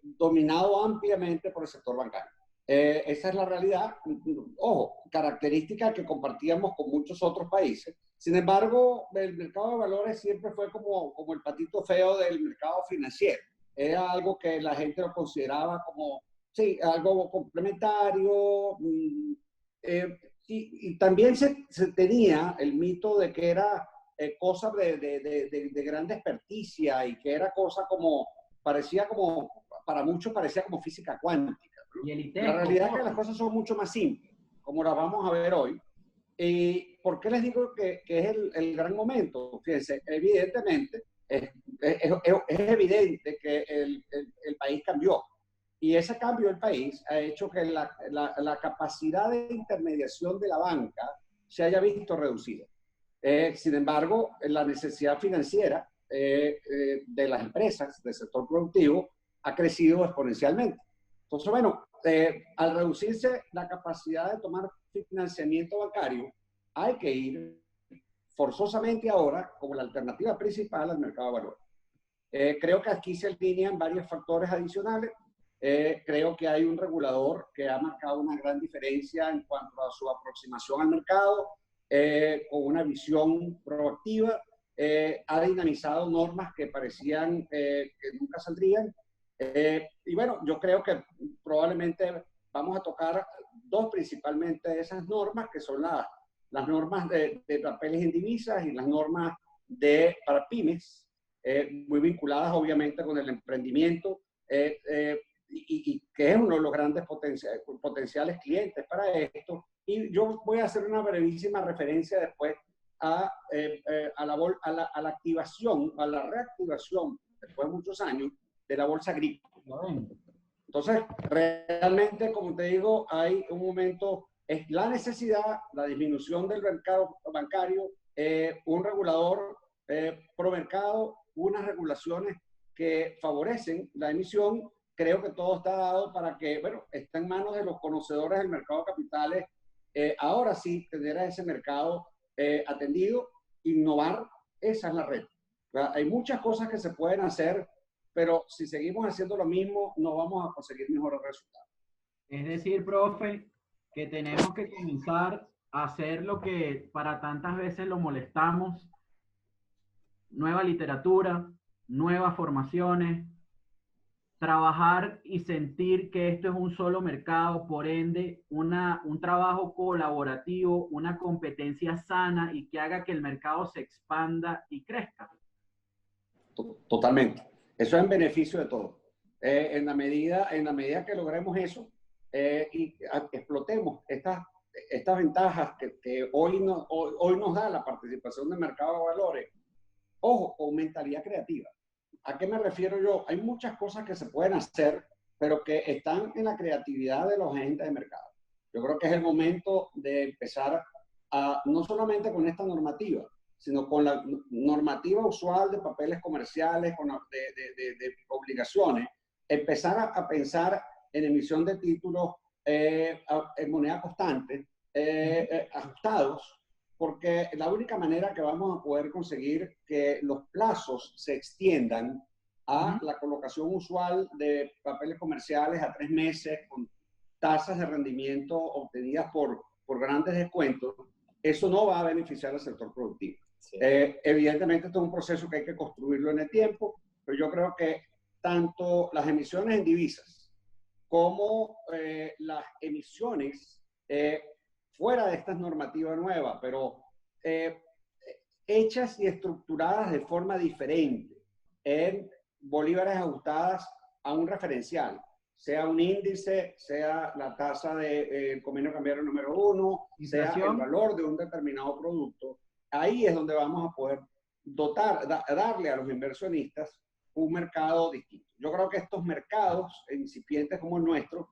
dominado ampliamente por el sector bancario. Esa es la realidad, ojo, característica que compartíamos con muchos otros países. Sin embargo, el mercado de valores siempre fue como el patito feo del mercado financiero. Era algo que la gente lo consideraba como, sí, algo complementario. Y también se tenía el mito de que era cosa de gran experticia y que era cosa como, parecía como, para muchos parecía como física cuántica. Y La elitesco, realidad es que profe. las cosas son mucho más simples, como las vamos a ver hoy. ¿Y por qué les digo que es el gran momento? Fíjense, evidentemente, es evidente que el país cambió. Y ese cambio del país ha hecho que la capacidad de intermediación de la banca se haya visto reducida. Sin embargo, la necesidad financiera de las empresas del sector productivo ha crecido exponencialmente. Entonces, bueno, al reducirse la capacidad de tomar financiamiento bancario, hay que ir forzosamente ahora como la alternativa principal al mercado de valores. Creo que aquí se alinean varios factores adicionales. Creo que hay un regulador que ha marcado una gran diferencia en cuanto a su aproximación al mercado, con una visión proactiva. Ha dinamizado normas que parecían que nunca saldrían. Y bueno, yo creo que probablemente vamos a tocar dos principalmente de esas normas, que son las normas de papeles en divisas y las normas para pymes, muy vinculadas obviamente con el emprendimiento, y que es uno de los grandes potenciales clientes para esto. Y yo voy a hacer una brevísima referencia después a la activación, a la reactivación, después de muchos años, de la bolsa agrícola. Entonces, realmente, como te digo, hay un momento, es la necesidad, la disminución del mercado bancario, un regulador pro mercado, unas regulaciones que favorecen la emisión. Creo que todo está dado para que, bueno, está en manos de los conocedores del mercado de capitales, ahora sí tener a ese mercado atendido, innovar, esa es la red. Hay muchas cosas que se pueden hacer, pero si seguimos haciendo lo mismo, no vamos a conseguir mejores resultados. Es decir, profe, que tenemos que comenzar a hacer lo que para tantas veces lo molestamos: nueva literatura, nuevas formaciones, trabajar y sentir que esto es un solo mercado, por ende, un trabajo colaborativo, una competencia sana y que haga que el mercado se expanda y crezca. Totalmente. Eso es en beneficio de todos. En la medida que logremos eso y explotemos estas ventajas que hoy nos da la participación del mercado de valores, ojo, con mentalidad creativa. ¿A qué me refiero yo? Hay muchas cosas que se pueden hacer, pero que están en la creatividad de los agentes de mercado. Yo creo que es el momento de empezar no solamente con esta normativa, sino con la normativa usual de papeles comerciales, de obligaciones, empezar a pensar en emisión de títulos en moneda constante, ajustados, porque la única manera que vamos a poder conseguir que los plazos se extiendan a la colocación usual de papeles comerciales a 3 meses, con tasas de rendimiento obtenidas por grandes descuentos, eso no va a beneficiar al sector productivo. Sí. Evidentemente, esto es un proceso que hay que construirlo en el tiempo, pero yo creo que tanto las emisiones en divisas como las emisiones fuera de estas normativas nuevas, pero hechas y estructuradas de forma diferente, en bolívares ajustadas a un referencial, sea un índice, sea la tasa del convenio cambiario número 1, sea el valor de un determinado producto. Ahí es donde vamos a poder darle a los inversionistas un mercado distinto. Yo creo que estos mercados incipientes como el nuestro,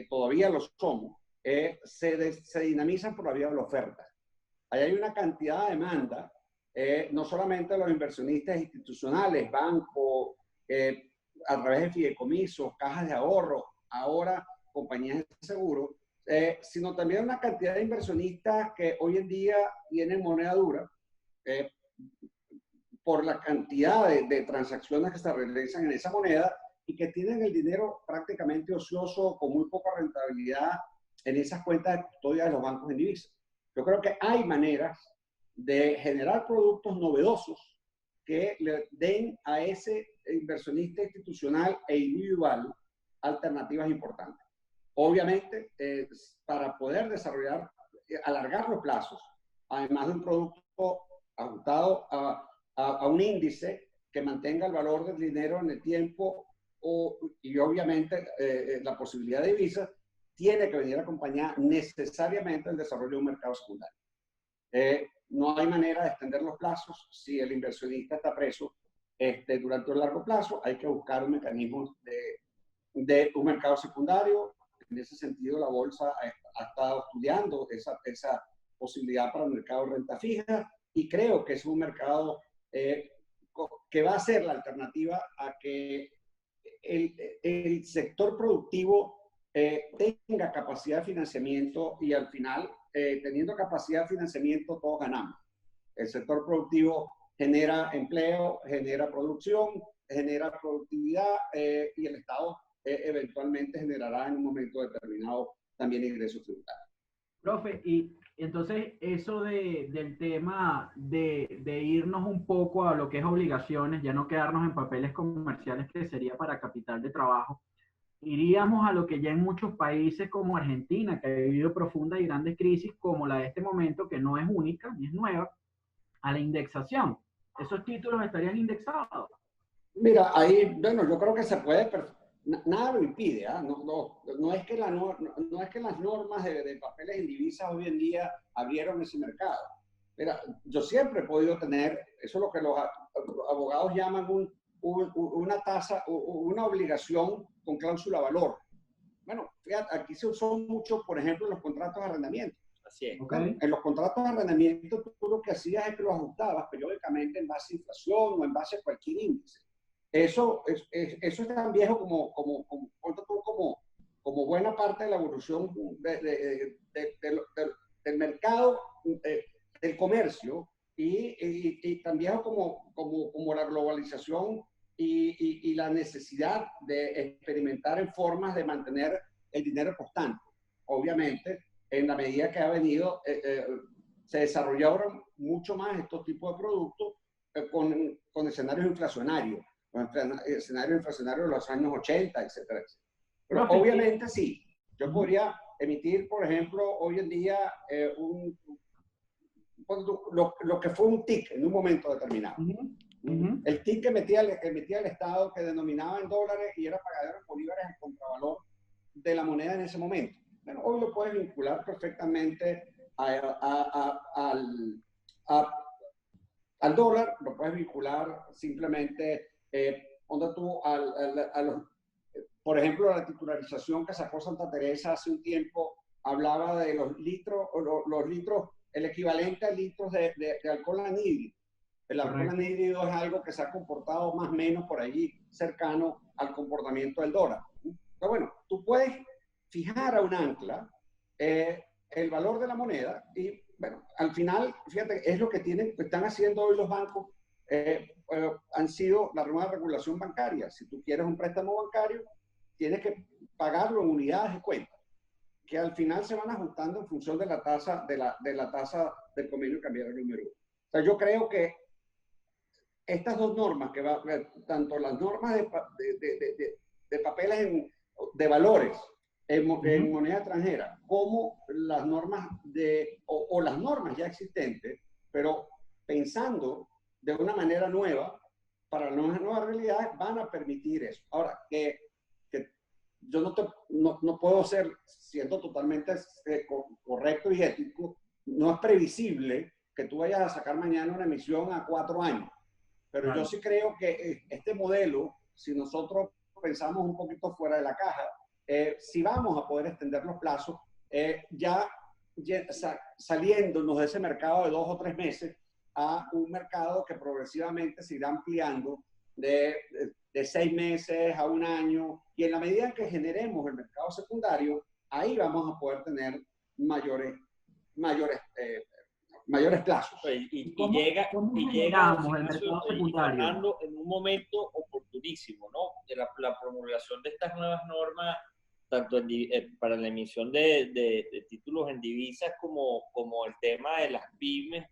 todavía lo somos, se dinamizan por la vía de la oferta. Ahí hay una cantidad de demanda, no solamente los inversionistas institucionales, bancos, a través de fideicomisos, cajas de ahorro, ahora compañías de seguro, sino también una cantidad de inversionistas que hoy en día tienen moneda dura, por la cantidad de transacciones que se realizan en esa moneda y que tienen el dinero prácticamente ocioso, con muy poca rentabilidad en esas cuentas de custodia de los bancos en divisas. Yo creo que hay maneras de generar productos novedosos que le den a ese inversionista institucional e individual alternativas importantes. Obviamente, para poder desarrollar, alargar los plazos, además de un producto ajustado a un índice que mantenga el valor del dinero en el tiempo y obviamente la posibilidad de divisas, tiene que venir acompañada necesariamente del desarrollo de un mercado secundario. No hay manera de extender los plazos si el inversionista está preso durante un largo plazo. Hay que buscar un mecanismo de un mercado secundario. En ese sentido, la bolsa ha estado estudiando esa posibilidad para el mercado de renta fija, y creo que es un mercado que va a ser la alternativa a que el sector productivo tenga capacidad de financiamiento, y al final, teniendo capacidad de financiamiento, todos ganamos. El sector productivo genera empleo, genera producción, genera productividad, y el Estado eventualmente generará en un momento determinado también ingresos tributarios. Profe, y entonces eso del tema de irnos un poco a lo que es obligaciones, ya no quedarnos en papeles comerciales, que sería para capital de trabajo, iríamos a lo que ya en muchos países como Argentina, que ha vivido profundas y grandes crisis como la de este momento, que no es única ni es nueva, a la indexación. ¿Esos títulos estarían indexados? Mira, ahí, bueno, yo creo que se puede, nada lo impide, ¿eh? No es que no es que las normas de papeles en divisas hoy en día abrieron ese mercado. Mira, yo siempre he podido tener, eso es lo que los abogados llaman una tasa, una obligación con cláusula valor. Bueno, fíjate, aquí se usó mucho, por ejemplo, en los contratos de arrendamiento. Así es. Okay. Bueno, en los contratos de arrendamiento, tú lo que hacías es que los ajustabas periódicamente en base a inflación o en base a cualquier índice. Eso es tan viejo como buena parte de la evolución del mercado, del comercio, y tan viejo como la globalización y la necesidad de experimentar en formas de mantener el dinero constante. Obviamente, en la medida que ha venido, se desarrollaron mucho más estos tipos de productos con escenarios inflacionarios. Escenario inflacionario de los años 80, etcétera, etcétera. Pero obviamente sí, yo podría emitir, por ejemplo, hoy en día lo que fue un TIC en un momento determinado. El TIC que emitía el Estado, que denominaba en dólares y era pagadero en bolívares en contravalor de la moneda en ese momento. Bueno, hoy lo puedes vincular perfectamente al dólar, lo puedes vincular simplemente por ejemplo, la titularización que sacó Santa Teresa hace un tiempo hablaba de los litros, el equivalente a litros de alcohol anhídrico. El alcohol anhídrico es algo que se ha comportado más o menos por allí cercano al comportamiento del dólar. Pero bueno, tú puedes fijar a un ancla el valor de la moneda y, bueno, al final, fíjate, es lo que están haciendo hoy los bancos. Han sido la nueva regulación bancaria. Si tú quieres un préstamo bancario, tienes que pagarlo en unidades de cuenta, que al final se van ajustando en función de la tasa del convenio cambiario número 1. O sea, yo creo que estas dos normas, tanto las normas de papeles de valores en moneda extranjera, como las normas o las normas ya existentes, pero pensando de una manera nueva, para las nuevas realidades, van a permitir eso. Ahora, que yo no puedo ser, siendo totalmente correcto y ético, no es previsible que tú vayas a sacar mañana una emisión a 4 años. Pero yo sí creo que este modelo, si nosotros pensamos un poquito fuera de la caja, si vamos a poder extender los plazos, ya saliéndonos de ese mercado de 2 o 3 meses a un mercado que progresivamente se irá ampliando de 6 meses a 1 año, y en la medida en que generemos el mercado secundario, ahí vamos a poder tener mayores plazos. Y llega el mercado secundario Fernando, en un momento oportunísimo, ¿no? de la promulgación de estas nuevas normas, tanto para la emisión de títulos en divisas como el tema de las pymes,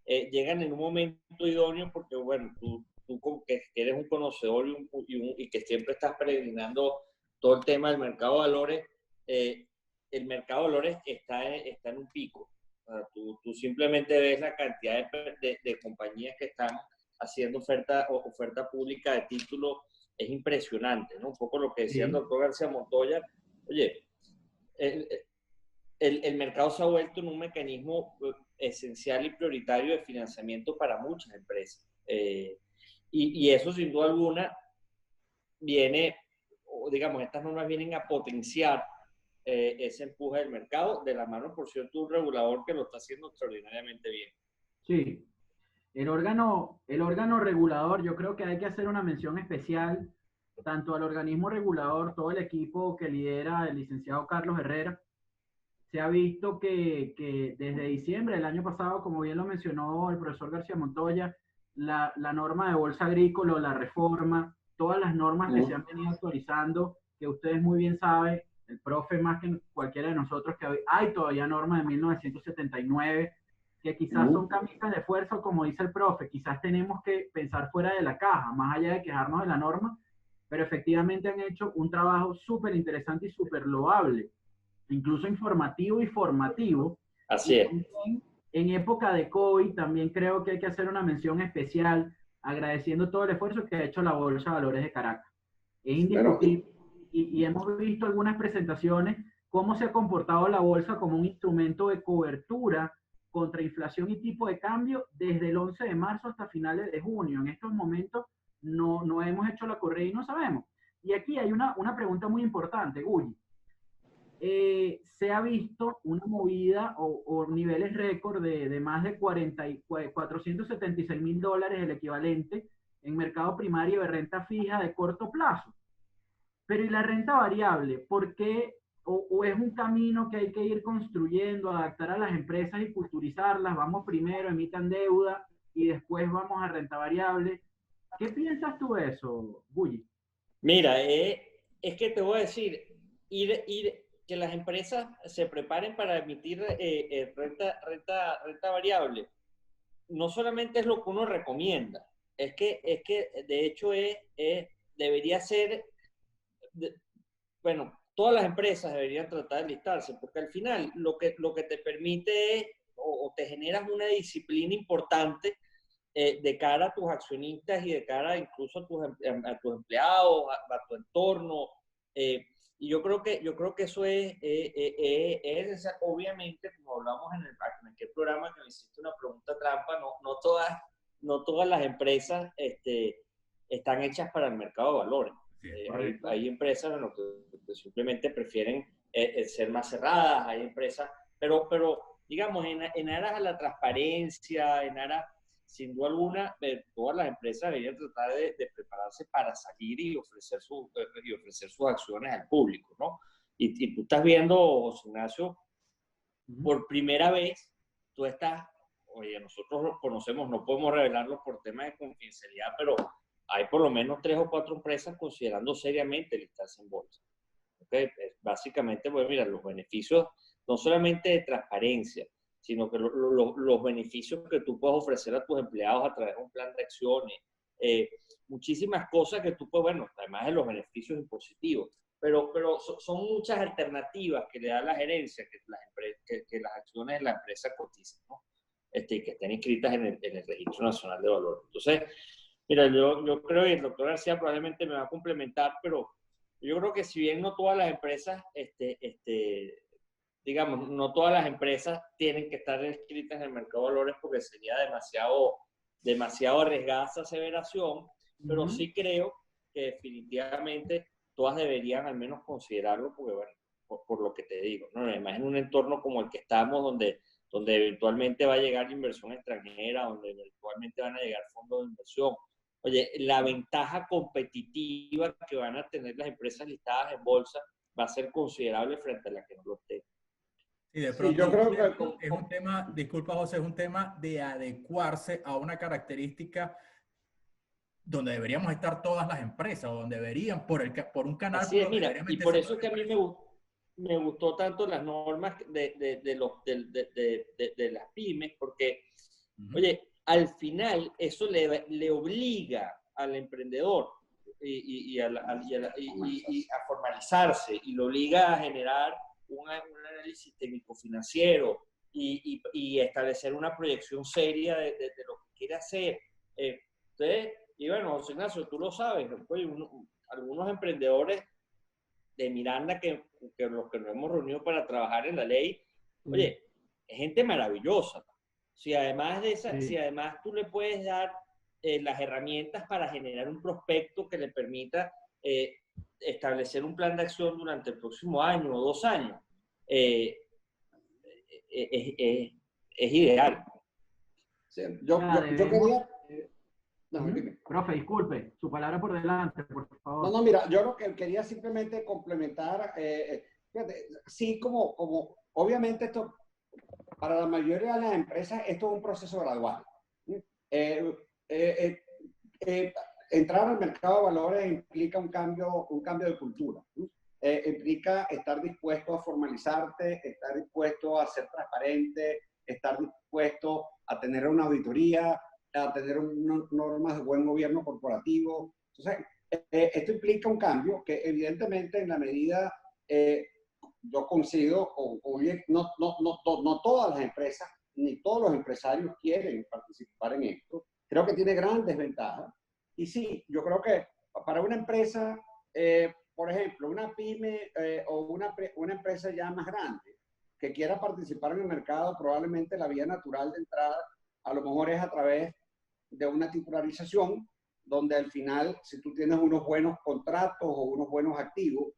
llegan en un momento idóneo porque, bueno, tú como que eres un conocedor y que siempre estás peregrinando todo el tema del mercado de valores, el mercado de valores está en un pico. O sea, tú simplemente ves la cantidad de compañías que están haciendo oferta pública de títulos, es impresionante, ¿no? Un poco lo que decía el doctor García Montoya. Oye, el mercado se ha vuelto en un mecanismo esencial y prioritario de financiamiento para muchas empresas. Y eso, sin duda alguna, viene, digamos, estas normas vienen a potenciar ese empuje del mercado de la mano, por cierto, un regulador que lo está haciendo extraordinariamente bien. Sí, el órgano regulador, yo creo que hay que hacer una mención especial tanto al organismo regulador, todo el equipo que lidera el licenciado Carlos Herrera. Se ha visto que desde diciembre del año pasado, como bien lo mencionó el profesor García Montoya, la norma de bolsa agrícola o la reforma, todas las normas que se han venido actualizando, que ustedes muy bien saben, el profe más que cualquiera de nosotros, que hay todavía normas de 1979, que quizás son camisas de fuerza, como dice el profe, quizás tenemos que pensar fuera de la caja, más allá de quejarnos de la norma, pero efectivamente han hecho un trabajo súper interesante y súper loable, incluso informativo y formativo. Así y es. También, en época de COVID, también creo que hay que hacer una mención especial, agradeciendo todo el esfuerzo que ha hecho la Bolsa de Valores de Caracas. Es indiscutible, y hemos visto algunas presentaciones, cómo se ha comportado la bolsa como un instrumento de cobertura contra inflación y tipo de cambio desde el 11 de marzo hasta finales de junio. En estos momentos no hemos hecho la correa y no sabemos. Y aquí hay una pregunta muy importante, Gulli. Se ha visto una movida o niveles récord de más de $476,000 el equivalente en mercado primario de renta fija de corto plazo. Pero ¿y la renta variable? ¿Por qué? O es un camino que hay que ir construyendo, adaptar a las empresas y culturizarlas? Vamos primero, emitan deuda y después vamos a renta variable. ¿Qué piensas tú de eso, Gulli? Mira, es que te voy a decir, que las empresas se preparen para emitir renta variable, no solamente es lo que uno recomienda, es que de hecho debería ser, bueno, todas las empresas deberían tratar de listarse, porque al final lo que te permite es, o te generas una disciplina importante de cara a tus accionistas y de cara incluso a tus empleados, a tu entorno. Y yo creo que eso es obviamente, como hablamos en aquel programa que me hiciste una pregunta trampa, no todas las empresas están hechas para el mercado de valores. Hay empresas que simplemente prefieren ser más cerradas, hay empresas, pero digamos, en aras a la transparencia, en aras, sin duda alguna, todas las empresas deberían tratar de prepararse para salir y ofrecer sus acciones al público, ¿no? Y tú estás viendo, José Ignacio, por primera vez, oye, nosotros los conocemos, no podemos revelarlo por temas de confidencialidad, pero hay por lo menos 3 o 4 empresas considerando seriamente listarse en bolsa. ¿Okay? Básicamente, pues mira, los beneficios, no solamente de transparencia, sino que los beneficios que tú puedes ofrecer a tus empleados a través de un plan de acciones, muchísimas cosas que tú puedes, bueno, además de los beneficios impositivos, pero son muchas alternativas que le da la gerencia que las acciones de la empresa cotizan, ¿no? Que estén inscritas en el Registro Nacional de Valores. Entonces, mira, yo creo que el doctor García probablemente me va a complementar, pero yo creo que si bien no todas las empresas, digamos, no todas las empresas tienen que estar inscritas en el mercado de valores porque sería demasiado arriesgada esa aseveración, pero sí creo que definitivamente todas deberían al menos considerarlo, porque bueno, por lo que te digo, ¿no? Además en un entorno como el que estamos, donde eventualmente va a llegar inversión extranjera, donde eventualmente van a llegar fondos de inversión. Oye, la ventaja competitiva que van a tener las empresas listadas en bolsa va a ser considerable frente a las que no lo estén. Y de pronto sí, yo creo que es un tema, disculpa José, es un tema de adecuarse a una característica donde deberíamos estar todas las empresas, o donde deberían, por un canal. Así es, por donde mira, deberían y meterse por eso todas es que a las mí empresas. me gustó tanto las normas de las pymes, porque, oye, al final eso le obliga al emprendedor a formalizarse, y lo obliga a generar un análisis técnico-financiero y establecer una proyección seria de lo que quiere hacer. Entonces, y bueno, José Ignacio, tú lo sabes, pues, algunos emprendedores de Miranda que los que nos hemos reunido para trabajar en la ley, oye, es gente maravillosa. Si además de esa, si además tú le puedes dar las herramientas para generar un prospecto que le permita establecer un plan de acción durante el próximo año o 2 años, es ideal. Sí, yo quería... No, dime. Profe, disculpe, su palabra por delante, por favor. No, mira, yo lo que quería simplemente complementar, fíjate, sí, como obviamente esto, para la mayoría de las empresas, esto es un proceso gradual. Entrar al mercado de valores implica un cambio de cultura. Implica estar dispuesto a formalizarte, estar dispuesto a ser transparente, estar dispuesto a tener una auditoría, a tener normas de buen gobierno corporativo. Entonces, esto implica un cambio que evidentemente en la medida, yo coincido, no todas las empresas ni todos los empresarios quieren participar en esto. Creo que tiene grandes ventajas. Y sí, yo creo que para una empresa, por ejemplo, una pyme o una empresa ya más grande que quiera participar en el mercado, probablemente la vía natural de entrada a lo mejor es a través de una titularización, donde al final, si tú tienes unos buenos contratos o unos buenos activos,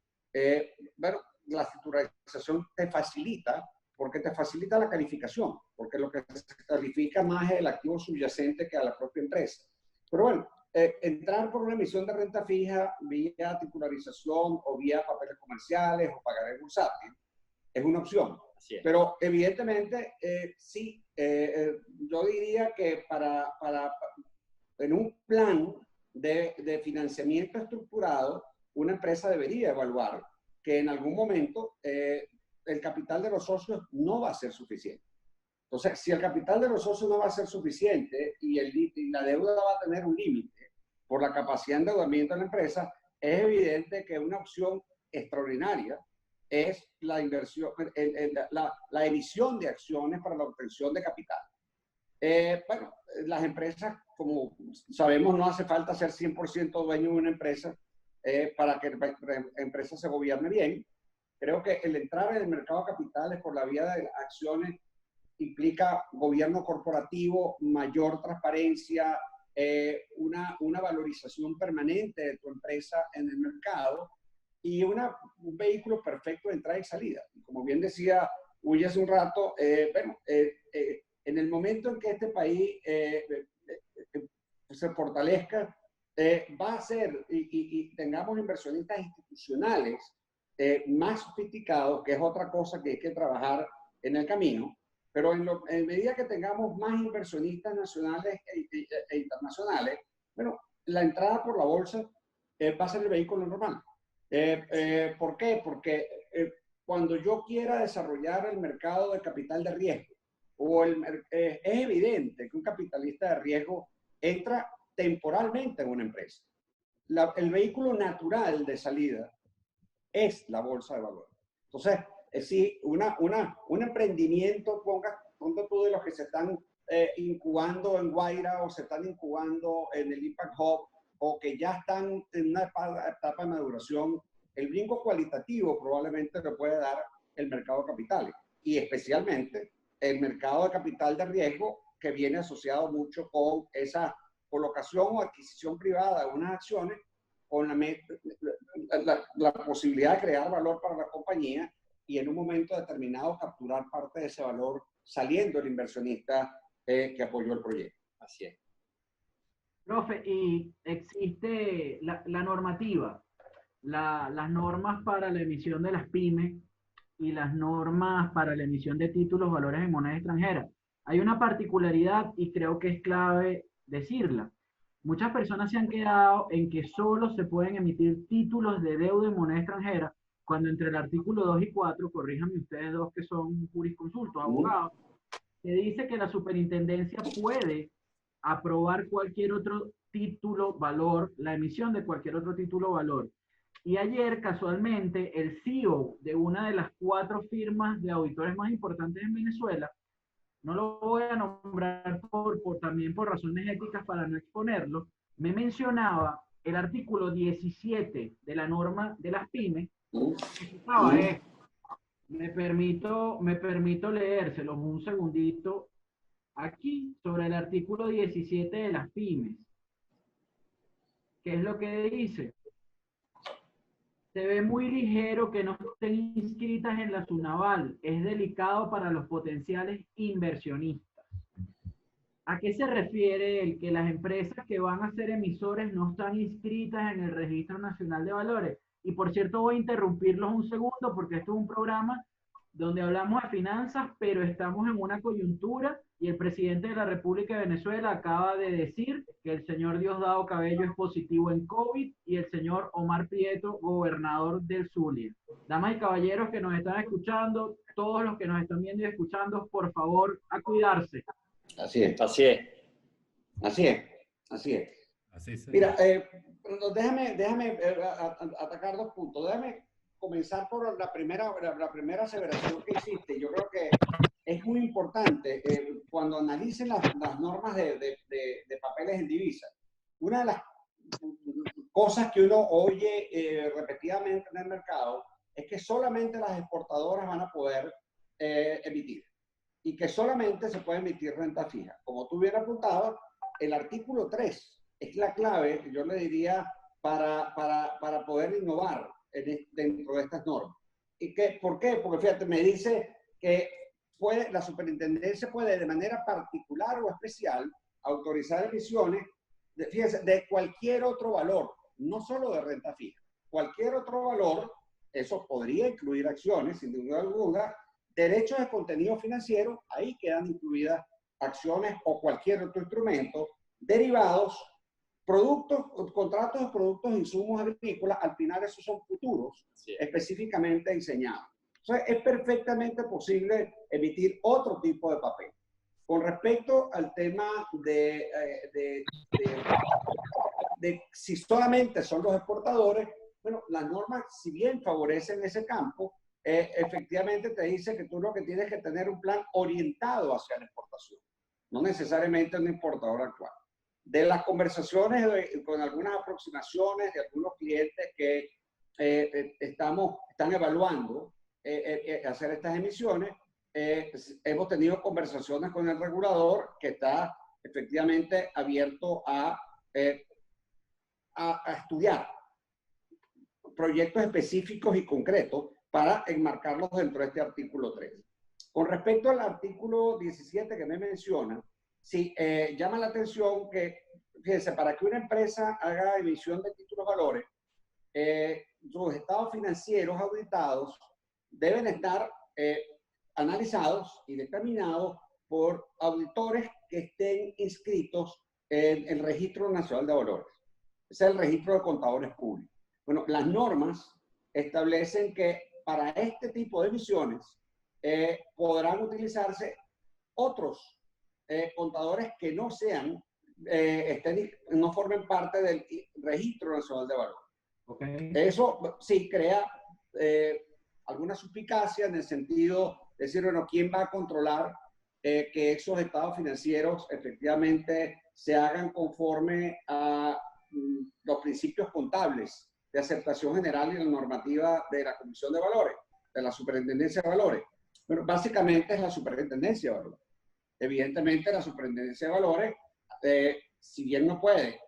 bueno, la titularización te facilita, porque te facilita la calificación, porque lo que se califica más es el activo subyacente que a la propia empresa. Pero bueno, entrar por una emisión de renta fija vía titularización o vía papeles comerciales o pagaré bursátil es una opción. Pero evidentemente, sí, yo diría que en un plan de financiamiento estructurado, una empresa debería evaluar que en algún momento el capital de los socios no va a ser suficiente. Entonces, si el capital de los socios no va a ser suficiente y la deuda va a tener un límite por la capacidad de endeudamiento de la empresa, es evidente que una opción extraordinaria es la inversión, la emisión de acciones para la obtención de capital. Bueno, las empresas, como sabemos, no hace falta ser 100% dueño de una empresa para que la empresa se gobierne bien. Creo que el entrar en el mercado de capitales por la vía de acciones implica gobierno corporativo, mayor transparencia, una valorización permanente de tu empresa en el mercado y un vehículo perfecto de entrada y salida. Y como bien decía Uy hace un rato, en el momento en que este país se fortalezca, va a ser y tengamos inversionistas institucionales más sofisticados, que es otra cosa que hay que trabajar en el camino, pero en medida que tengamos más inversionistas nacionales e internacionales, bueno, la entrada por la bolsa va a ser el vehículo normal. ¿Por qué? Porque cuando yo quiera desarrollar el mercado de capital de riesgo, es evidente que un capitalista de riesgo entra temporalmente en una empresa. El vehículo natural de salida es la bolsa de valores. Entonces, si un emprendimiento, ponte tú de los que se están incubando en Guaira o se están incubando en el Impact Hub o que ya están en una etapa de maduración, el brinco cualitativo probablemente lo puede dar el mercado de capitales y especialmente el mercado de capital de riesgo que viene asociado mucho con esa colocación o adquisición privada de unas acciones con la posibilidad de crear valor para la compañía y en un momento determinado capturar parte de ese valor saliendo el inversionista que apoyó el proyecto. Así es. Profe, y existe la normativa, las normas para la emisión de las pymes y las normas para la emisión de títulos valores en moneda extranjera. Hay una particularidad y creo que es clave decirla. muchas personas se han quedado en que solo se pueden emitir títulos de deuda en moneda extranjera, cuando entre el artículo 2 y 4, corríjanme ustedes dos que son jurisconsultos, abogados, se dice que la superintendencia puede aprobar cualquier otro título valor, la emisión de cualquier otro título valor. Y ayer, casualmente, el CEO de una de las 4 firmas de auditores más importantes en Venezuela, no lo voy a nombrar también por razones éticas para no exponerlo, me mencionaba el artículo 17 de la norma de las pymes, que citaba esto. Me permito leérselos un segundito aquí sobre el artículo 17 de las pymes. ¿Qué es lo que dice? Se ve muy ligero que no estén inscritas en la SUNAVAL. Es delicado para los potenciales inversionistas. ¿A qué se refiere el que las empresas que van a ser emisores no están inscritas en el Registro Nacional de Valores? Y por cierto, voy a interrumpirlos un segundo porque esto es un programa donde hablamos de finanzas, pero estamos en una coyuntura y el presidente de la República de Venezuela acaba de decir que el señor Diosdado Cabello es positivo en COVID y el señor Omar Prieto, gobernador del Zulia. Damas y caballeros que nos están escuchando, todos los que nos están viendo y escuchando, por favor, a cuidarse. Así es. Así es. Así es. Así es. Así se Mira, déjame atacar 2 puntos. Déjame comenzar por la primera aseveración que hiciste. Yo creo que es muy importante cuando analicen las normas de papeles en divisa. Una de las cosas que uno oye repetidamente en el mercado es que solamente las exportadoras van a poder emitir y que solamente se puede emitir renta fija. Como tú bien apuntabas, el artículo 3 es la clave, yo le diría, para poder innovar dentro de estas normas. ¿Y por qué? Porque fíjate, me dice que la superintendencia puede de manera particular o especial autorizar emisiones de cualquier otro valor, no solo de renta fija, cualquier otro valor. Eso podría incluir acciones, sin duda alguna, derechos de contenido financiero, ahí quedan incluidas acciones o cualquier otro instrumento, derivados, productos, contratos de productos e insumos agrícolas. Al final esos son futuros, sí, específicamente diseñados. Entonces es perfectamente posible emitir otro tipo de papel. Con respecto al tema de si solamente son los exportadores, bueno, las normas, si bien favorecen ese campo, efectivamente te dice que tú lo que tienes que tener un plan orientado hacia la exportación, no necesariamente un importador actual. De las conversaciones con algunas aproximaciones de algunos clientes que están evaluando hacer estas emisiones, hemos tenido conversaciones con el regulador que está efectivamente abierto a estudiar proyectos específicos y concretos para enmarcarlos dentro de este artículo 3. Con respecto al artículo 17 que me menciona, sí, llama la atención que, fíjense, para que una empresa haga emisión de títulos valores, sus estados financieros auditados deben estar analizados y determinados por auditores que estén inscritos en el Registro Nacional de Valores. Ese es el registro de contadores públicos. Bueno, las normas establecen que para este tipo de emisiones podrán utilizarse otros contadores que no sean, no formen parte del Registro Nacional de Valores. Okay. Eso sí crea alguna suspicacia en el sentido de decir, bueno, ¿quién va a controlar que esos estados financieros efectivamente se hagan conforme a los principios contables de aceptación general y la normativa de la Comisión de Valores, de la Superintendencia de Valores? Bueno, básicamente es la Superintendencia de Valores. Evidentemente la Superintendencia de Valores, si bien no puede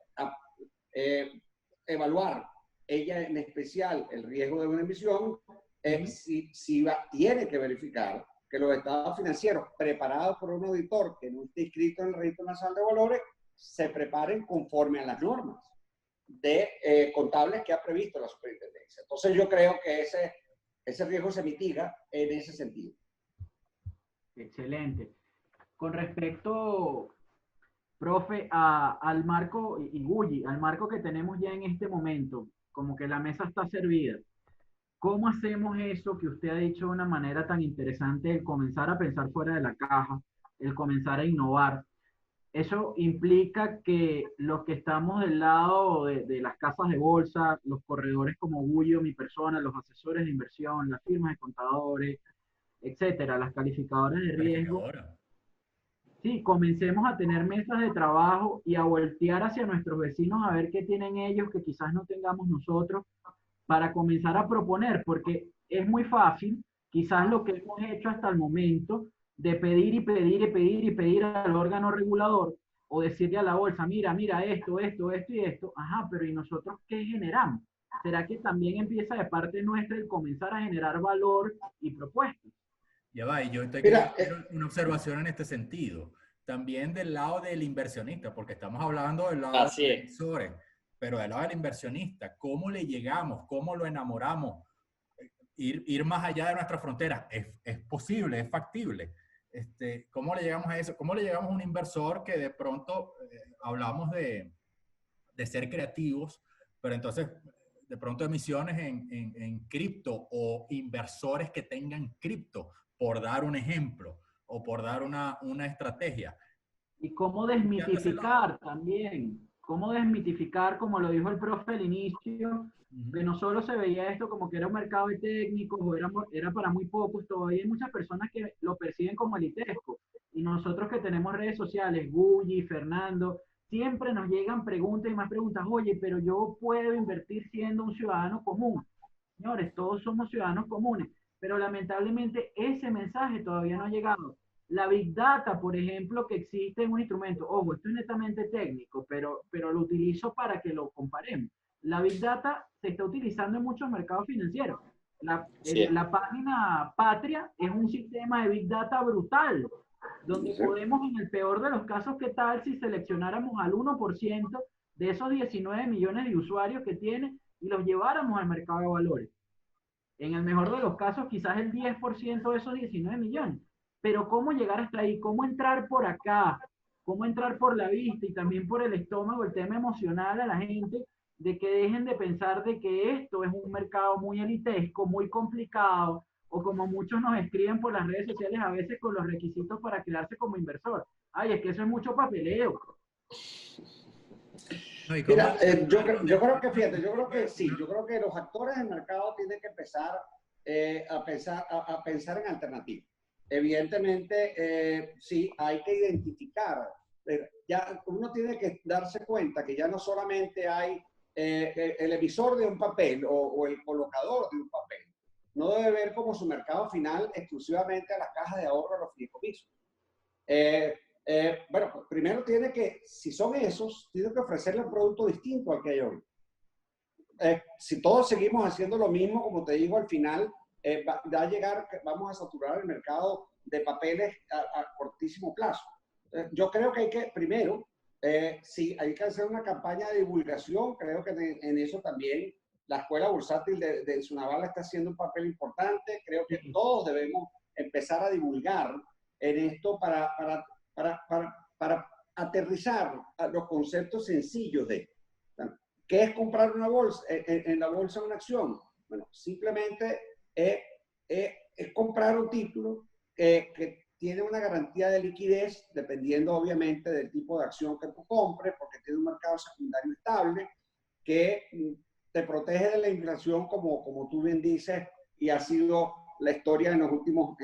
evaluar ella en especial el riesgo de una emisión, tiene que verificar que los estados financieros preparados por un auditor que no esté inscrito en el Registro Nacional de Valores se preparen conforme a las normas contables que ha previsto la superintendencia. Entonces yo creo que ese riesgo se mitiga en ese sentido. Excelente. Con respecto, Profe, al marco, y Gulli, al marco que tenemos ya en este momento, como que la mesa está servida. ¿Cómo hacemos eso que usted ha dicho de una manera tan interesante, el comenzar a pensar fuera de la caja, el comenzar a innovar? Eso implica que los que estamos del lado de las casas de bolsa, los corredores como Gulli o mi persona, los asesores de inversión, las firmas de contadores, etcétera, las calificadoras de riesgo, Calificadora. sí, comencemos a tener mesas de trabajo y a voltear hacia nuestros vecinos a ver qué tienen ellos que quizás no tengamos nosotros para comenzar a proponer, porque es muy fácil, quizás lo que hemos hecho hasta el momento, de pedir y pedir y pedir y pedir al órgano regulador o decirle a la bolsa, mira, mira esto, esto, esto y esto, ajá, pero ¿y nosotros qué generamos? ¿Será que también empieza de parte nuestra el comenzar a generar valor y propuestas? Ya va, y yo te quiero Mira, hacer una observación en este sentido. También del lado del inversionista, porque estamos hablando del lado de Así los es. emisores, pero del lado del inversionista, ¿cómo le llegamos? ¿Cómo lo enamoramos? Ir más allá de nuestras fronteras. Es posible, es factible. ¿Cómo le llegamos a eso? ¿Cómo le llegamos a un inversor que de pronto hablamos de ser creativos, pero entonces de pronto emisiones en cripto o inversores que tengan cripto, por dar un ejemplo o por dar una estrategia? Y cómo Volteando ese lado. desmitificar también, cómo desmitificar, como lo dijo el profe al inicio, que Ujú. no solo se veía esto como que era un mercado de técnicos o era para muy pocos, todavía hay muchas personas que lo perciben como elitesco. Y nosotros que tenemos redes sociales, Gulli, Fernando, siempre nos llegan preguntas y más preguntas, oye, pero yo puedo invertir siendo un ciudadano común. Señores, todos somos ciudadanos comunes, pero lamentablemente ese mensaje todavía no ha llegado. La Big Data, por ejemplo, que existe en un instrumento, ojo, esto es netamente técnico, pero lo utilizo para que lo comparemos. La Big Data se está utilizando en muchos mercados financieros. Así es. La página Patria es un sistema de Big Data brutal, donde sí. podemos, en el peor de los casos, ¿qué tal si seleccionáramos al 1% de esos 19 millones de usuarios que tiene y los lleváramos al mercado de valores? En el mejor de los casos, quizás el 10% de esos 19 millones. Pero ¿cómo llegar hasta ahí? ¿Cómo entrar por acá? ¿Cómo entrar por la vista y también por el estómago, el tema emocional a la gente, de que dejen de pensar de que esto es un mercado muy elitesco, muy complicado, o como muchos nos escriben por las redes sociales a veces con los requisitos para quedarse como inversor? Ay, es que eso es mucho papeleo. No, ¿y cómo Mira, adelantarnos yo de creo que, forma fíjate, yo creo específica? que sí, yo creo que los actores del mercado tienen que empezar a pensar en alternativas. Evidentemente, sí, hay que identificar, ya uno tiene que darse cuenta que ya no solamente hay el emisor de un papel o el colocador de un papel, no debe ver como su mercado final exclusivamente a las cajas de ahorro, a los fideicomisos. Bueno, pues primero tiene que, si son esos, tiene que ofrecerle un producto distinto al que hay hoy. Si todos seguimos haciendo lo mismo, como te digo, al final va a llegar, vamos a saturar el mercado de papeles a cortísimo plazo. Yo creo que hay que, primero, sí, hay que hacer una campaña de divulgación. Creo que en eso también la Escuela Bursátil de Sunaval está haciendo un papel importante. Creo que todos debemos empezar a divulgar en esto para aterrizar a los conceptos sencillos de ¿qué es comprar una bolsa, en la bolsa una acción? Bueno, simplemente es comprar un título que tiene una garantía de liquidez, dependiendo obviamente del tipo de acción que tú compres, porque tiene un mercado secundario estable, que te protege de la inflación, como tú bien dices, y ha sido la historia en el último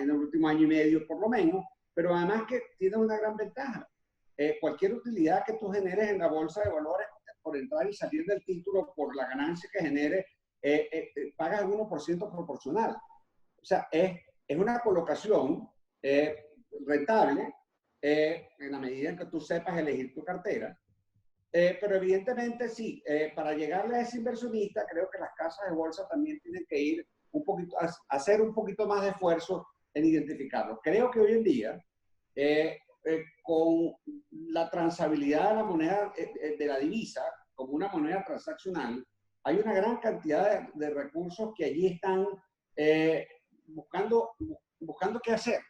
año y medio por lo menos, pero además que tiene una gran ventaja. Cualquier utilidad que tú generes en la bolsa de valores por entrar y salir del título, por la ganancia que genere, pagas el 1% proporcional. O sea, es una colocación rentable en la medida en que tú sepas elegir tu cartera. Pero evidentemente sí, para llegarle a ese inversionista, creo que las casas de bolsa también tienen que ir un poquito, hacer un poquito más de esfuerzo en identificarlo. Creo que hoy en día, con la transabilidad de la moneda, de la divisa, como una moneda transaccional, hay una gran cantidad de recursos que allí están buscando qué hacer.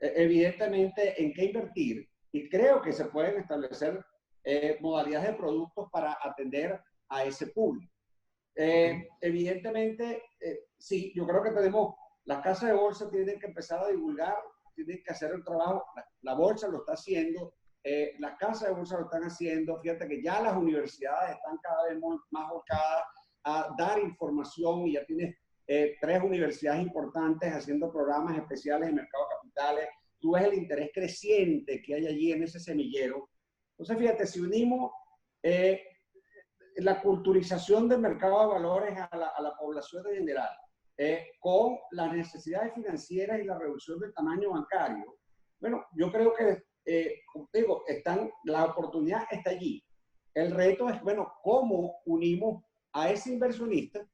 Evidentemente, en qué invertir. y creo que se pueden establecer modalidades de productos para atender a ese público. Evidentemente, sí, yo creo que las casas de bolsa tienen que empezar a divulgar, tienen que hacer el trabajo, la bolsa lo está haciendo, las casas de bolsa lo están haciendo, fíjate que ya las universidades están cada vez más volcadas a dar información y ya tienes 3 universidades importantes haciendo programas especiales en mercado de capitales. Tú ves el interés creciente que hay allí en ese semillero. Entonces, fíjate, si unimos la culturización del mercado de valores a la población en general, con las necesidades financieras y la reducción del tamaño bancario, bueno, yo creo que, como te digo, la oportunidad está allí. El reto es, bueno, cómo unimos a ese inversionista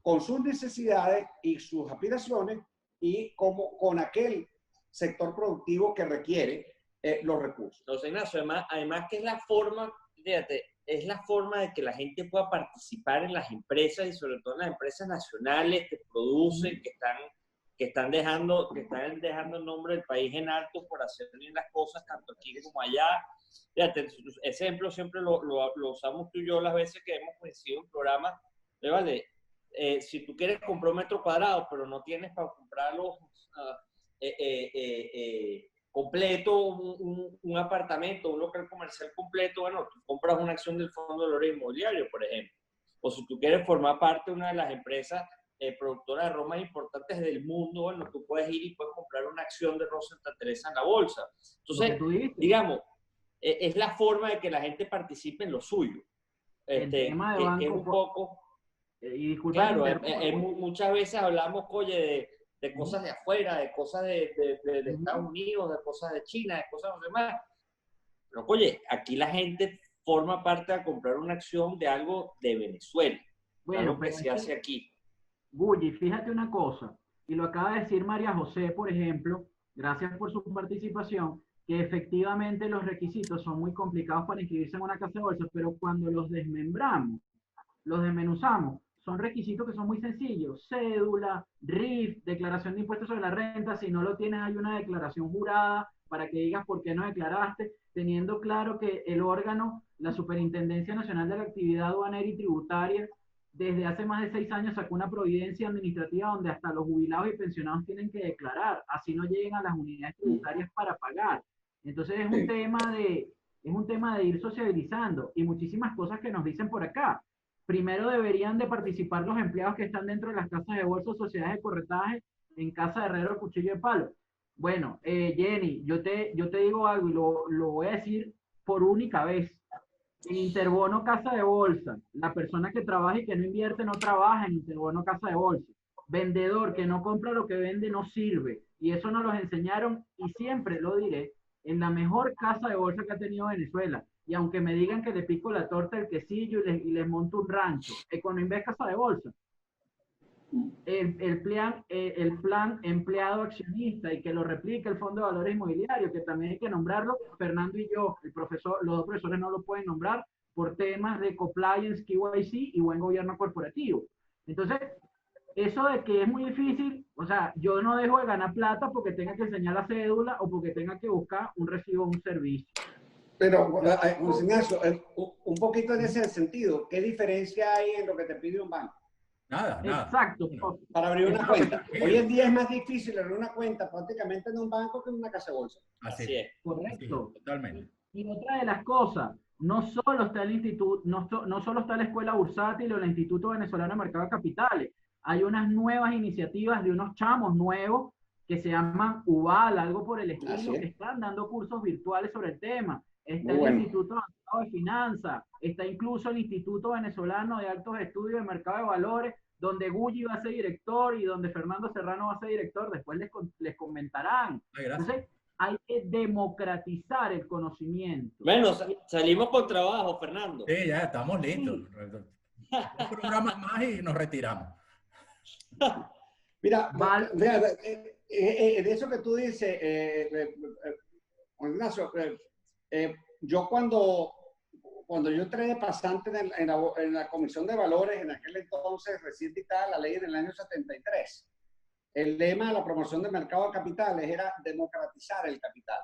con sus necesidades y sus aspiraciones y con aquel sector productivo que requiere los recursos. Entonces, Ignacio, además que es la forma, fíjate, es la forma de que la gente pueda participar en las empresas y sobre todo en las empresas nacionales que producen, que están dejando el nombre del país en alto por hacer bien las cosas tanto aquí como allá. Fíjate, ese ejemplo siempre lo usamos tú y yo las veces que hemos coincidido en programas, ¿vale? Si tú quieres comprar un metro cuadrado, pero no tienes para comprarlo completo, un apartamento, un local comercial completo, bueno, tú compras una acción del Fondo de Valores Inmobiliario, por ejemplo. O si tú quieres formar parte de una de las empresas productoras de arroz más importantes del mundo, bueno, tú puedes ir y puedes comprar una acción de arroz Santa Teresa en la bolsa. Entonces, digamos, es la forma de que la gente participe en lo suyo. El tema de banco, que es un poco... y disculpa, claro, muchas veces hablamos, oye, de cosas de afuera, de cosas de Estados Unidos, de cosas de China, de cosas de los demás. Pero, oye, aquí la gente forma parte de comprar una acción de algo de Venezuela, bueno, algo que se hace aquí. Gulli, fíjate una cosa, y lo acaba de decir María José, por ejemplo, gracias por su participación, que efectivamente los requisitos son muy complicados para inscribirse en una casa de bolsa, pero cuando los desmembramos, los desmenuzamos, son requisitos que son muy sencillos: cédula, RIF, declaración de impuestos sobre la renta. Si no lo tienes, hay una declaración jurada para que digas por qué no declaraste, teniendo claro que el órgano, la Superintendencia Nacional de la Actividad Aduanera y Tributaria, desde hace más de 6 años sacó una providencia administrativa donde hasta los jubilados y pensionados tienen que declarar, así no lleguen a las unidades tributarias para pagar. Entonces es un tema de ir sociabilizando, y muchísimas cosas que nos dicen por acá. Primero deberían de participar los empleados que están dentro de las casas de bolsa o sociedades de corretaje en casa de herrero, cuchillo de palo. Bueno, Jenny, yo te digo algo y lo voy a decir por única vez. En Interbono Casa de Bolsa, la persona que trabaja y que no invierte no trabaja en Interbono Casa de Bolsa. Vendedor que no compra lo que vende no sirve. Y eso nos lo enseñaron, y siempre lo diré, en la mejor casa de bolsa que ha tenido Venezuela. Y aunque me digan que le pico la torta el quesillo y les monto un rancho, Econoinvest Casa de Bolsa. El plan empleado accionista, y que lo replique el Fondo de Valores Inmobiliario, que también hay que nombrarlo. Fernando y yo, los dos profesores no lo pueden nombrar por temas de compliance, KYC y buen gobierno corporativo. Entonces, eso de que es muy difícil, o sea, yo no dejo de ganar plata porque tenga que enseñar la cédula o porque tenga que buscar un recibo de un servicio. Pero, José Ignacio, un poquito en ese sentido, ¿qué diferencia hay en lo que te pide un banco? Nada. Exacto. Para abrir una cuenta. Hoy en día es más difícil abrir una cuenta prácticamente en un banco que en una casa de bolsa. Así es. Correcto. Así es, totalmente. Y otra de las cosas, no solo está el instituto, no solo está la Escuela Bursátil o el Instituto Venezolano de Mercado de Capitales. Hay unas nuevas iniciativas de unos chamos nuevos que se llaman UBAL, algo por el estilo, que están dando cursos virtuales sobre el tema. Está el Instituto Avanzado de Finanzas, está incluso el Instituto Venezolano de Altos Estudios de Mercado de Valores, donde Gulli va a ser director y donde Fernando Serrano va a ser director. Después les comentarán. Entonces, hay que democratizar el conocimiento. Bueno, salimos por trabajo, Fernando. Sí, ya estamos listos. Sí. Un programa más y nos retiramos. Mira, de eso que tú dices, Ignacio, yo cuando yo entré de pasante en la Comisión de Valores, en aquel entonces recién dictada la ley en el año 73, el lema de la promoción del mercado de capitales era democratizar el capital.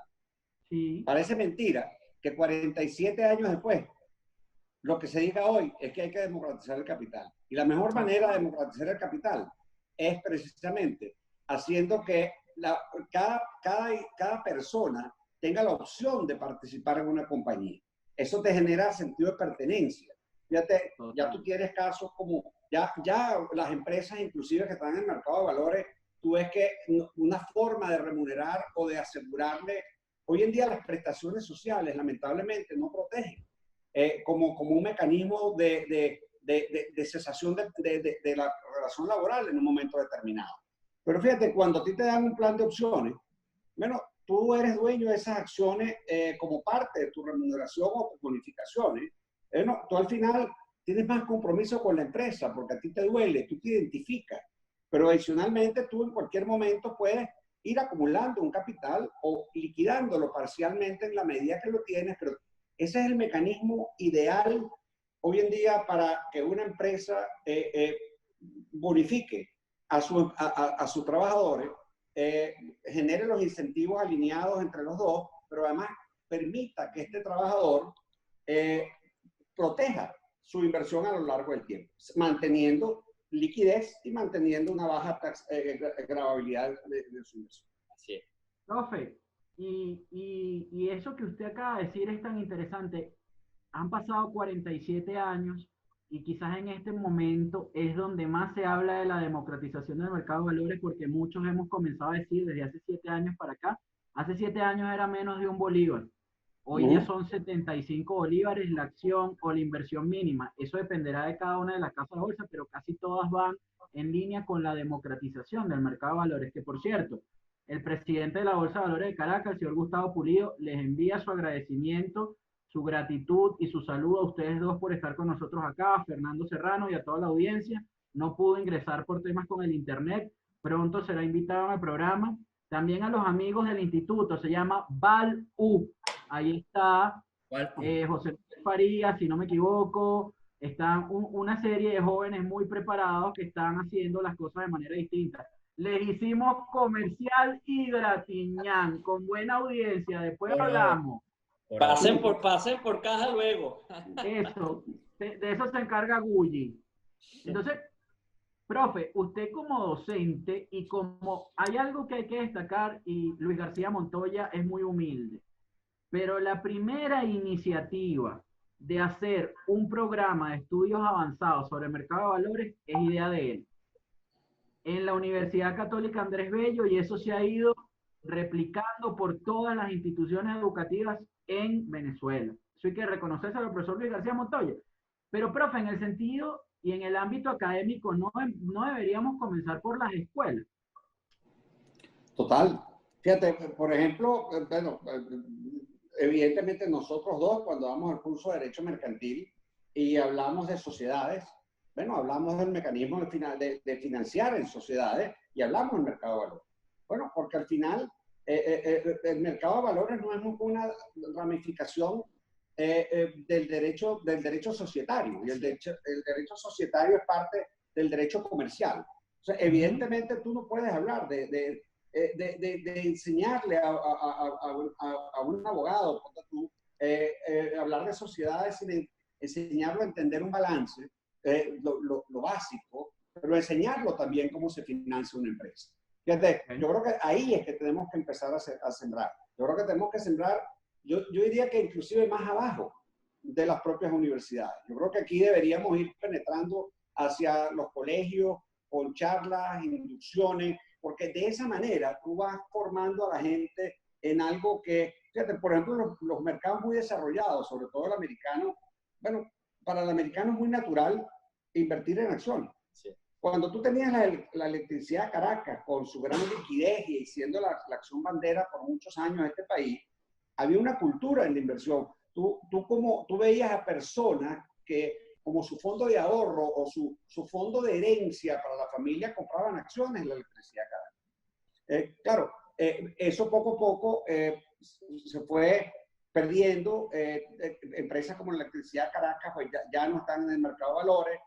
Sí. Parece mentira que 47 años después, lo que se diga hoy es que hay que democratizar el capital. Y la mejor manera de democratizar el capital es precisamente haciendo que cada persona tenga la opción de participar en una compañía. Eso te genera sentido de pertenencia. Fíjate, ya tú tienes casos como, ya las empresas inclusive que están en el mercado de valores, tú ves que una forma de remunerar o de asegurarle, hoy en día las prestaciones sociales lamentablemente no protegen como un mecanismo de cesación de la relación laboral en un momento determinado. Pero fíjate, cuando a ti te dan un plan de opciones, bueno, tú eres dueño de esas acciones como parte de tu remuneración o tus bonificaciones. No, tú al final tienes más compromiso con la empresa porque a ti te duele, tú te identificas. Pero adicionalmente tú en cualquier momento puedes ir acumulando un capital o liquidándolo parcialmente en la medida que lo tienes, pero ese es el mecanismo ideal hoy en día para que una empresa bonifique a sus trabajadores, genere los incentivos alineados entre los dos, pero además permita que este trabajador proteja su inversión a lo largo del tiempo, manteniendo liquidez y manteniendo una baja gravabilidad de su inversión. Así es. Profe, y eso que usted acaba de decir es tan interesante. Han pasado 47 años y quizás en este momento es donde más se habla de la democratización del mercado de valores, porque muchos hemos comenzado a decir desde hace 7 años para acá, hace 7 años era menos de un bolívar. Hoy ya son 75 bolívares la acción o la inversión mínima. Eso dependerá de cada una de las casas de bolsa, pero casi todas van en línea con la democratización del mercado de valores, que por cierto, el presidente de la Bolsa de Valores de Caracas, el señor Gustavo Pulido, les envía su agradecimiento, su gratitud y su saludo a ustedes dos por estar con nosotros acá, a Fernando Serrano y a toda la audiencia. No pudo ingresar por temas con el internet, pronto será invitado al programa. También a los amigos del instituto, se llama VALU. Ahí está José Farías, si no me equivoco. Están una serie de jóvenes muy preparados que están haciendo las cosas de manera distinta. Les hicimos comercial y gratiñán, con buena audiencia. Después hablamos. Pasen por caja luego. Eso, de eso se encarga Gulli. Entonces, profe, usted como docente y como hay algo que hay que destacar, y Luis García Montoya es muy humilde, pero la primera iniciativa de hacer un programa de estudios avanzados sobre el mercado de valores es idea de él. En la Universidad Católica Andrés Bello, y eso se ha ido replicando por todas las instituciones educativas en Venezuela. Eso hay que reconocerse al profesor Luis García Montoya. Pero, profe, en el sentido y en el ámbito académico, no deberíamos comenzar por las escuelas. Total. Fíjate, por ejemplo, bueno, evidentemente nosotros dos, cuando damos el curso de Derecho Mercantil y hablamos de sociedades, bueno, hablamos del mecanismo de financiar en sociedades y hablamos del mercado de valores. Bueno, porque al final el mercado de valores no es una ramificación del derecho societario, y el derecho societario es parte del derecho comercial. O sea, evidentemente tú no puedes hablar de enseñarle a un abogado, hablar de sociedades sin enseñarlo a entender un balance, lo básico, pero enseñarlo también cómo se financia una empresa. Fíjate, yo creo que ahí es que tenemos que empezar a sembrar. Yo creo que tenemos que sembrar, yo diría que inclusive más abajo de las propias universidades. Yo creo que aquí deberíamos ir penetrando hacia los colegios con charlas, inducciones, porque de esa manera tú vas formando a la gente en algo que, fíjate, por ejemplo, los mercados muy desarrollados, sobre todo el americano, bueno, para el americano es muy natural invertir en acciones. Sí. Cuando tú tenías la electricidad de Caracas con su gran liquidez y siendo la acción bandera por muchos años de este país, había una cultura en la inversión. Tú veías a personas que como su fondo de ahorro o su fondo de herencia para la familia compraban acciones en la electricidad de Caracas. Claro, eso poco a poco se fue perdiendo. Empresas como la electricidad de Caracas pues ya no están en el mercado de valores.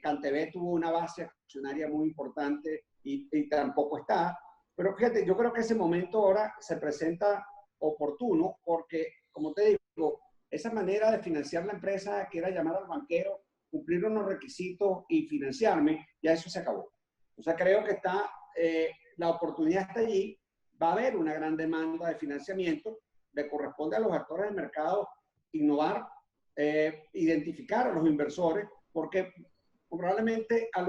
CanTV tuvo una base accionaria muy importante y tampoco está. Pero fíjate, yo creo que ese momento ahora se presenta oportuno porque, como te digo, esa manera de financiar la empresa, que era llamar al banquero, cumplir unos requisitos y financiarme, ya eso se acabó. O sea, creo que la oportunidad está allí, va a haber una gran demanda de financiamiento, le corresponde a los actores del mercado innovar, identificar a los inversores, porque probablemente a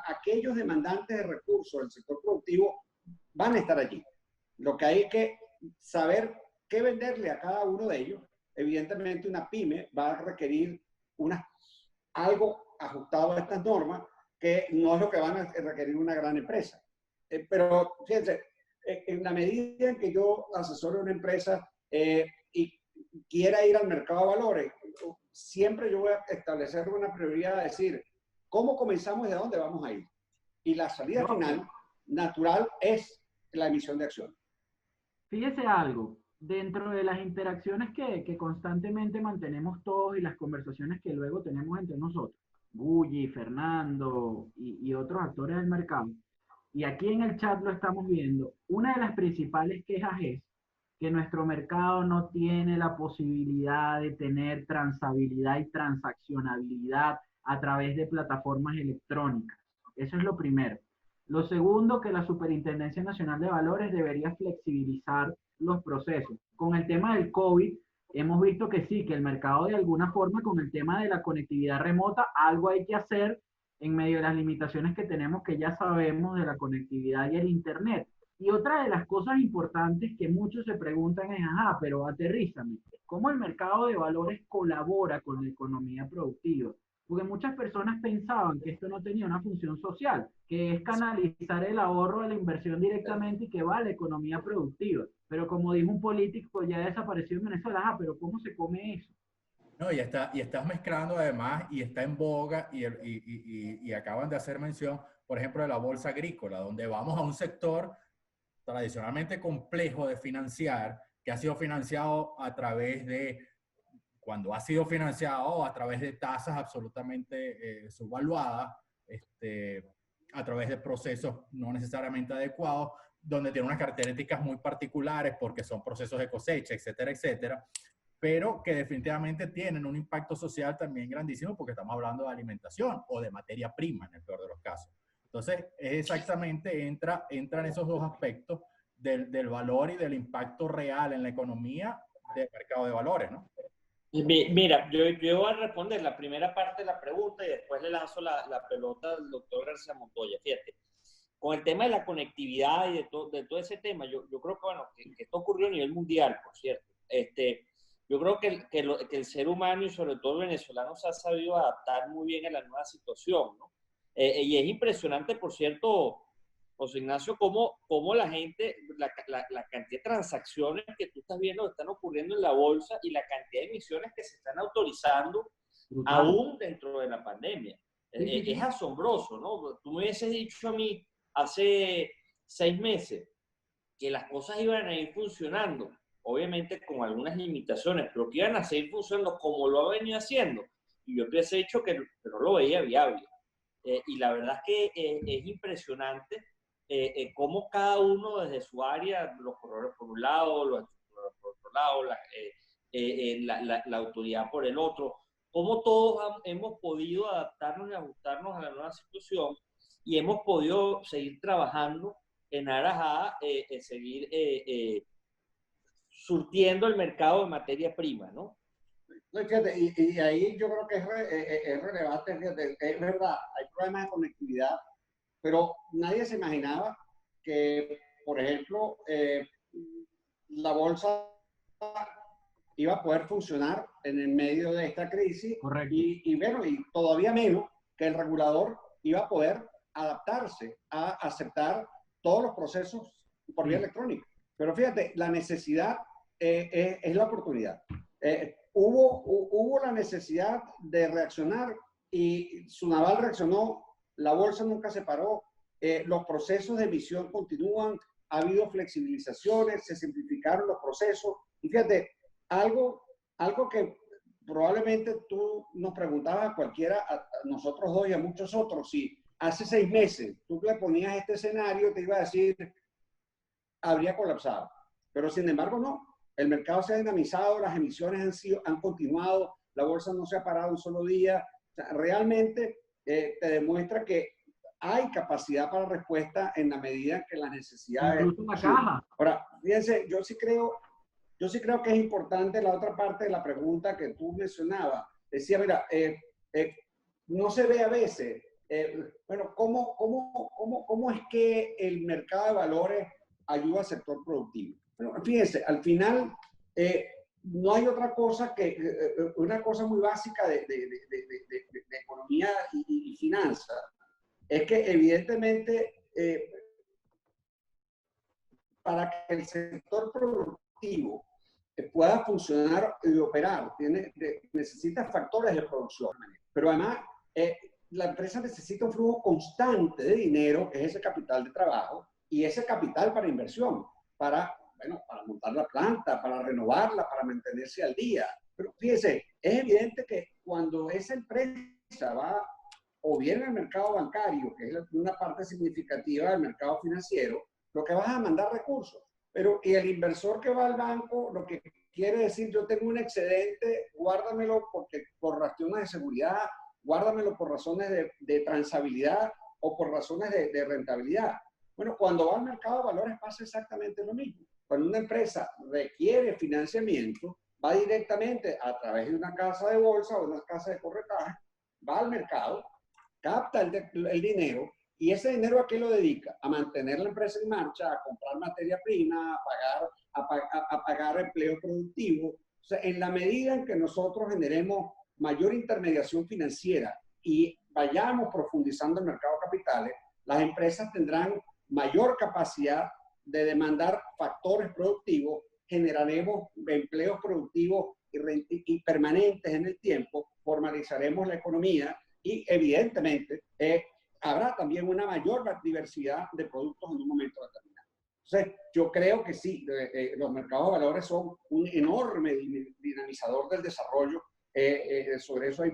aquellos demandantes de recursos del sector productivo van a estar allí. Lo que hay que saber qué venderle a cada uno de ellos. Evidentemente una pyme va a requerir algo ajustado a estas normas, que no es lo que van a requerir una gran empresa. Pero fíjense, en la medida en que yo asesore una empresa y quiera ir al mercado de valores, siempre yo voy a establecer una prioridad de decir, ¿cómo comenzamos y de dónde vamos a ir? Y la salida final natural es la emisión de acciones. Fíjese algo, dentro de las interacciones que constantemente mantenemos todos y las conversaciones que luego tenemos entre nosotros, Gulli, Fernando y otros actores del mercado, y aquí en el chat lo estamos viendo, una de las principales quejas es que nuestro mercado no tiene la posibilidad de tener transabilidad y transaccionabilidad a través de plataformas electrónicas. Eso es lo primero. Lo segundo, que la Superintendencia Nacional de Valores debería flexibilizar los procesos. Con el tema del COVID, hemos visto que sí, que el mercado de alguna forma con el tema de la conectividad remota, algo hay que hacer en medio de las limitaciones que tenemos, que ya sabemos de la conectividad y el Internet. Y otra de las cosas importantes que muchos se preguntan es, ajá, pero aterrízame, ¿cómo el mercado de valores colabora con la economía productiva? Porque muchas personas pensaban que esto no tenía una función social, que es canalizar el ahorro de la inversión directamente y que va a la economía productiva. Pero como dijo un político ya desaparecido en Venezuela, ah, pero ¿cómo se come eso? No, y estás mezclando además, y está en boga, y acaban de hacer mención, por ejemplo, de la bolsa agrícola, donde vamos a un sector tradicionalmente complejo de financiar, que ha sido financiado a través de, cuando ha sido financiado a través de tasas absolutamente subvaluadas, a través de procesos no necesariamente adecuados, donde tiene unas características muy particulares porque son procesos de cosecha, etcétera, etcétera, pero que definitivamente tienen un impacto social también grandísimo porque estamos hablando de alimentación o de materia prima en el peor de los casos. Entonces, exactamente entran esos dos aspectos del valor y del impacto real en la economía del mercado de valores, ¿no? Mira, yo voy a responder la primera parte de la pregunta y después le lanzo la pelota al doctor García Montoya. Fíjate, con el tema de la conectividad y de todo ese tema, yo creo que, bueno, que esto ocurrió a nivel mundial, por cierto. Yo creo que el ser humano y sobre todo el venezolano se ha sabido adaptar muy bien a la nueva situación, ¿no? Y es impresionante, por cierto, José Ignacio, cómo la gente, la cantidad de transacciones que tú estás viendo que están ocurriendo en la bolsa y la cantidad de emisiones que se están autorizando aún dentro de la pandemia. Es asombroso, ¿no? Tú me hubieses dicho a mí hace 6 meses que las cosas iban a ir funcionando, obviamente con algunas limitaciones, pero que iban a seguir funcionando como lo ha venido haciendo. Y yo te he dicho que no lo veía viable. Y la verdad es que es impresionante cómo cada uno desde su área, los corredores por un lado, los estructuradores por otro lado, la autoridad por el otro, cómo todos hemos podido adaptarnos y ajustarnos a la nueva situación y hemos podido seguir trabajando en aras a seguir surtiendo el mercado de materia prima, ¿no? Fíjate, y ahí yo creo que es relevante, fíjate, es verdad, hay problemas de conectividad, pero nadie se imaginaba que, por ejemplo, la bolsa iba a poder funcionar en el medio de esta crisis. Correcto. Y bueno, y todavía menos que el regulador iba a poder adaptarse a aceptar todos los procesos por vía electrónica. Pero fíjate, la necesidad es la oportunidad. Hubo la necesidad de reaccionar y Sunaval reaccionó, la bolsa nunca se paró, los procesos de emisión continúan, ha habido flexibilizaciones, se simplificaron los procesos. Y fíjate, algo que probablemente tú nos preguntabas a cualquiera, a nosotros dos y a muchos otros, si hace 6 meses tú le ponías este escenario, te iba a decir, habría colapsado. Pero sin embargo, no. el mercado se ha dinamizado, las emisiones han continuado, la bolsa no se ha parado un solo día. O sea, realmente te demuestra que hay capacidad para respuesta en la medida en que las necesidades... Incluso la caja. Ahora, fíjense, yo sí creo que es importante la otra parte de la pregunta que tú mencionabas. Decía, mira, no se ve a veces, bueno, ¿cómo es que el mercado de valores ayuda al sector productivo? Bueno, fíjense, al final no hay otra cosa que una cosa muy básica de economía y finanzas. Es que evidentemente para que el sector productivo pueda funcionar y operar, necesita factores de producción. Pero además, la empresa necesita un flujo constante de dinero, que es ese capital de trabajo, y ese capital para inversión, para montar la planta, para renovarla, para mantenerse al día. Pero fíjese, es evidente que cuando esa empresa va o bien al mercado bancario, que es una parte significativa del mercado financiero, lo que vas a mandar recursos. Pero y el inversor que va al banco, lo que quiere decir, yo tengo un excedente, guárdamelo por razones de seguridad, guárdamelo por razones de transabilidad o por razones de rentabilidad. Bueno, cuando va al mercado de valores pasa exactamente lo mismo. Cuando una empresa requiere financiamiento, va directamente a través de una casa de bolsa o una casa de corretaje, va al mercado, capta el dinero, y ese dinero ¿a qué lo dedica? A mantener la empresa en marcha, a comprar materia prima, a pagar empleo productivo. O sea, en la medida en que nosotros generemos mayor intermediación financiera y vayamos profundizando el mercado de capitales, las empresas tendrán mayor capacidad de demandar factores productivos, generaremos empleos productivos y permanentes en el tiempo, formalizaremos la economía y evidentemente habrá también una mayor diversidad de productos en un momento determinado. Entonces, yo creo que sí, los mercados de valores son un enorme dinamizador del desarrollo. Sobre eso hay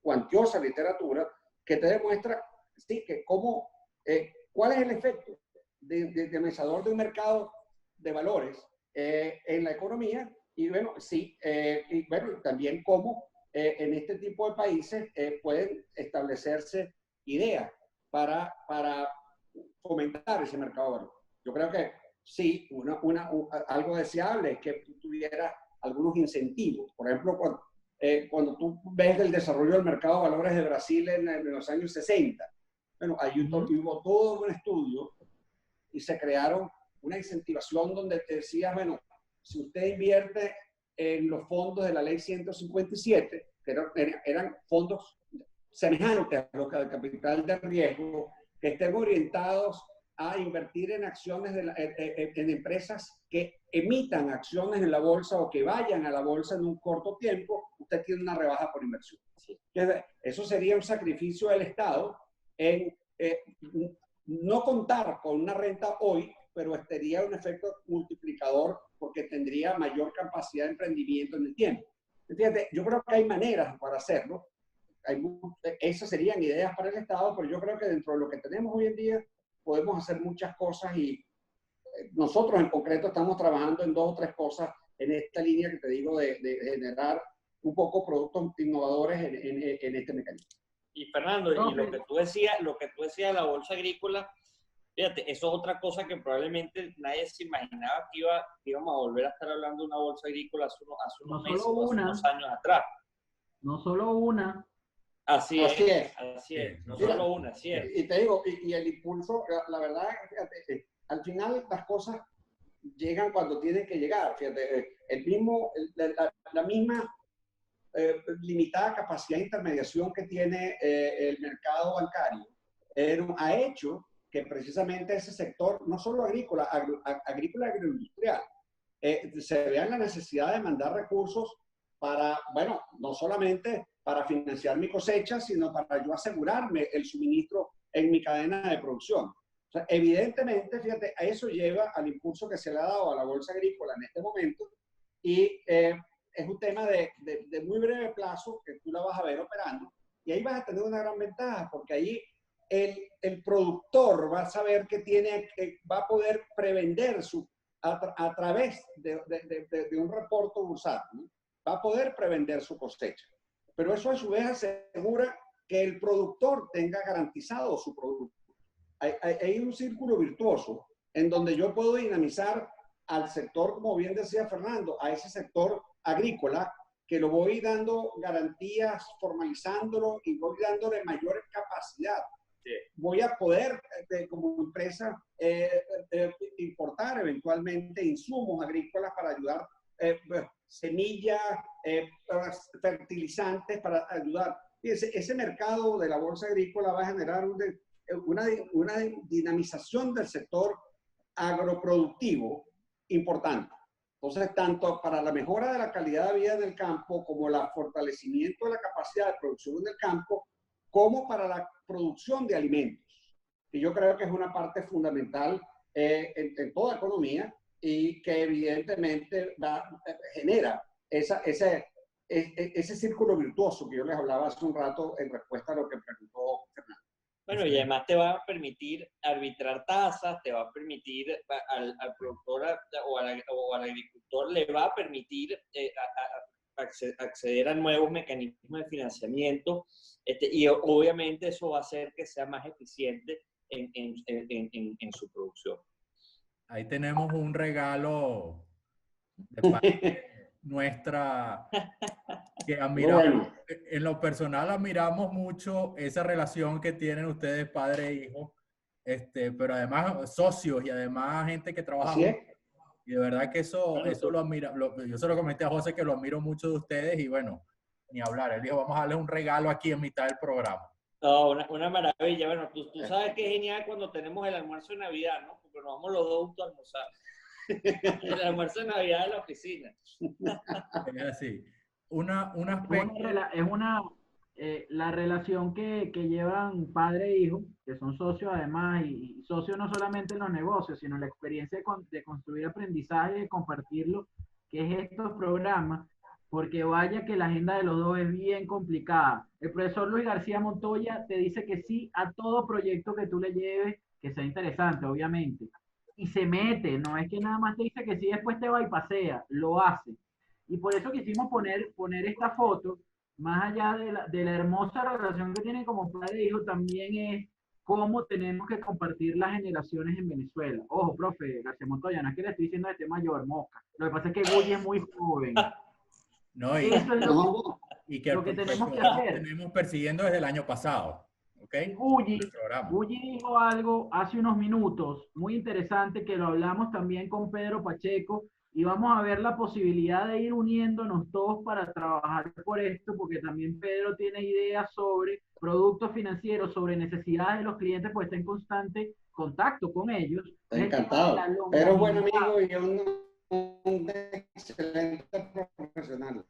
cuantiosa literatura que te demuestra, sí, que cuál es el efecto dinamizador de un mercado de valores en la economía y bueno, sí, y bueno, también cómo en este tipo de países pueden establecerse ideas para fomentar ese mercado de valores. Yo creo que sí, algo deseable es que tú tuvieras algunos incentivos. Por ejemplo, cuando tú ves el desarrollo del mercado de valores de Brasil en los años 60, bueno, ahí hubo todo un estudio y se crearon una incentivación donde te decías, bueno, si usted invierte en los fondos de la ley 157, que eran fondos semejantes a los de capital de riesgo, que estén orientados a invertir en acciones, en empresas que emitan acciones en la bolsa o que vayan a la bolsa en un corto tiempo, usted tiene una rebaja por inversión. Eso sería un sacrificio del Estado en no contar con una renta hoy, pero tendría un efecto multiplicador porque tendría mayor capacidad de emprendimiento en el tiempo. Fíjate, yo creo que hay maneras para hacerlo. Esas serían ideas para el Estado, pero yo creo que dentro de lo que tenemos hoy en día podemos hacer muchas cosas y nosotros en concreto estamos trabajando en 2 o 3 cosas en esta línea que te digo de generar un poco productos innovadores en este mecanismo. Y Fernando, y lo que tú decías de la bolsa agrícola, fíjate, eso es otra cosa que probablemente nadie se imaginaba que íbamos a volver a estar hablando de una bolsa agrícola hace unos meses, hace unos años atrás. No solo una. Así es. No Mira, solo una, así es. Y te digo, y el impulso, la verdad, fíjate, al final las cosas llegan cuando tienen que llegar. Fíjate, la misma limitada capacidad de intermediación que tiene el mercado bancario ha hecho que precisamente ese sector, no solo agrícola, agrícola y agroindustrial, se vea la necesidad de mandar recursos para, bueno, no solamente para financiar mi cosecha, sino para yo asegurarme el suministro en mi cadena de producción. O sea, evidentemente, fíjate, a eso lleva al impulso que se le ha dado a la bolsa agrícola en este momento y es un tema de muy breve plazo que tú la vas a ver operando y ahí vas a tener una gran ventaja porque ahí el productor va a saber que va a poder prevender su a través de un reporte bursátil, va a poder prevender su cosecha. Pero eso a su vez asegura que el productor tenga garantizado su producto. Hay un círculo virtuoso en donde yo puedo dinamizar al sector, como bien decía Fernando, a ese sector agrícola, que lo voy dando garantías, formalizándolo y voy dándole mayor capacidad. Sí. Voy a poder, como empresa, importar eventualmente insumos agrícolas para ayudar, semillas, fertilizantes para ayudar. Fíjense, ese mercado de la bolsa agrícola va a generar una dinamización del sector agroproductivo importante. Entonces, tanto para la mejora de la calidad de vida en el campo, como el fortalecimiento de la capacidad de producción en el campo, como para la producción de alimentos. Y yo creo que es una parte fundamental en toda economía y que evidentemente genera ese círculo virtuoso que yo les hablaba hace un rato en respuesta a lo que preguntó Fernando. Bueno, y además te va a permitir arbitrar tasas, te va a permitir al productor o al agricultor le va a permitir acceder a nuevos mecanismos de financiamiento, y obviamente eso va a hacer que sea más eficiente en su producción. Ahí tenemos un regalo de parte nuestra que admiramos. Bueno. En lo personal admiramos mucho esa relación que tienen ustedes padre e hijo, pero además socios y además gente que trabaja juntos. Y de verdad que eso lo admira. Yo se lo comenté a José que lo admiro mucho de ustedes y bueno, ni hablar. Él dijo, vamos a darles un regalo aquí en mitad del programa. No, una maravilla. Bueno, tú sabes que es genial cuando tenemos el almuerzo de Navidad, ¿no? Porque nos vamos los dos juntos a almorzar. El almuerzo de Navidad en la oficina. Es así. Un aspecto... la relación que llevan padre e hijo, que son socios además, y socios no solamente en los negocios, sino en la experiencia de construir aprendizaje y de compartirlo, que es estos programas, porque vaya que la agenda de los dos es bien complicada. El profesor Luis García Montoya te dice que sí a todo proyecto que tú le lleves, que sea interesante, obviamente, y se mete, no es que nada más te dice que sí, después te va y pasea, lo hace. Y por eso quisimos poner esta foto, más allá de la hermosa relación que tienen como padre e hijo, también es cómo tenemos que compartir las generaciones en Venezuela. Ojo, profe García Montoya, no es que le estoy diciendo de tema mayor, mosca. Lo que pasa es que Gulli es muy joven. No, eso es lo que tenemos que hacer. Tenemos persiguiendo desde el año pasado. ¿Okay? Gulli dijo algo hace unos minutos muy interesante que lo hablamos también con Pedro Pacheco, y vamos a ver la posibilidad de ir uniéndonos todos para trabajar por esto, porque también Pedro tiene ideas sobre productos financieros, sobre necesidades de los clientes, pues está en constante contacto con ellos. Encantado. Pedro es buen amigo y un excelente profesional.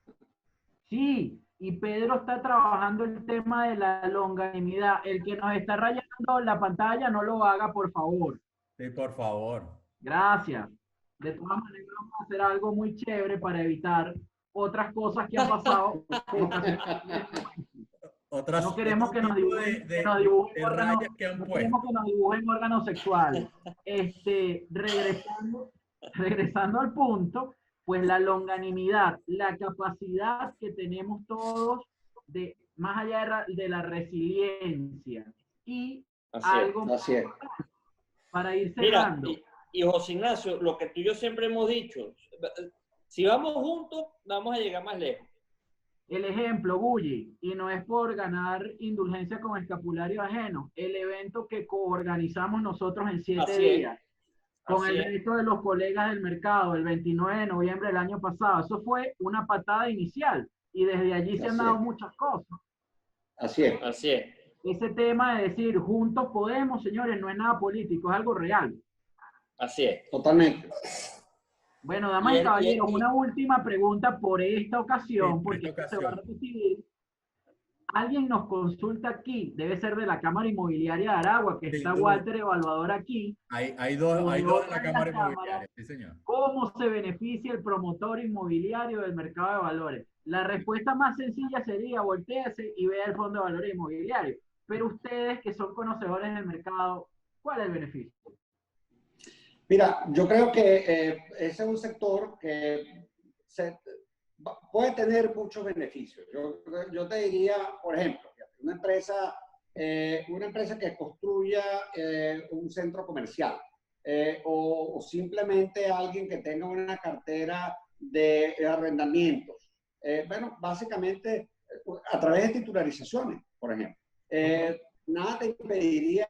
Sí, y Pedro está trabajando el tema de la longanimidad. El que nos está rayando la pantalla, no lo haga, por favor. Sí, por favor. Gracias. De todas maneras, vamos a hacer algo muy chévere para evitar otras cosas que han pasado. No queremos que nos dibujen órganos sexuales. Regresando al punto, pues la longanimidad, la capacidad que tenemos todos de, más allá de la resiliencia. Y algo más para ir cerrando. Mira, y José Ignacio, lo que tú y yo siempre hemos dicho, si vamos juntos, vamos a llegar más lejos. El ejemplo, Gulli, y no es por ganar indulgencia con escapulario ajeno, el evento que coorganizamos nosotros en 7 días, con el resto de los colegas del mercado, el 29 de noviembre del año pasado, eso fue una patada inicial, y desde allí se han dado muchas cosas. Así es. Así es. Ese tema de decir, juntos podemos, señores, no es nada político, es algo real. Así es. Totalmente. Bueno, damas y caballeros, una última pregunta por esta ocasión, porque se va a repetir. Alguien nos consulta aquí, debe ser de la Cámara Inmobiliaria de Aragua, que está Walter Evaluador aquí. Hay dos de la Cámara Inmobiliaria, sí señor. ¿Cómo se beneficia el promotor inmobiliario del mercado de valores? La respuesta más sencilla sería voltéese y vea el Fondo de Valores Inmobiliarios. Pero ustedes, que son conocedores del mercado, ¿cuál es el beneficio? Mira, yo creo que ese es un sector que puede tener muchos beneficios. Yo te diría, por ejemplo, una empresa que construya un centro comercial o simplemente alguien que tenga una cartera de arrendamientos. Bueno, básicamente a través de titularizaciones, por ejemplo. Nada te impediría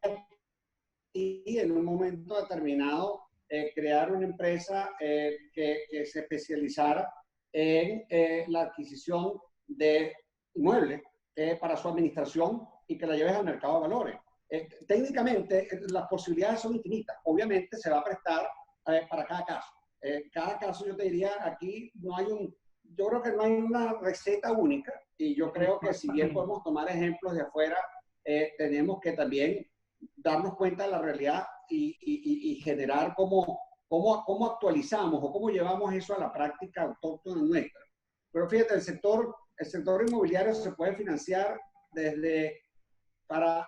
y en un momento determinado crear una empresa que se especializara en la adquisición de inmuebles para su administración y que la lleves al mercado de valores. Técnicamente, las posibilidades son infinitas. Obviamente, se va a prestar para cada caso. Cada caso, yo te diría, aquí no hay yo creo que no hay una receta única y yo creo que si bien podemos tomar ejemplos de afuera, tenemos que también darnos cuenta de la realidad y generar cómo actualizamos o cómo llevamos eso a la práctica autóctona nuestra. Pero fíjate, el sector inmobiliario se puede financiar para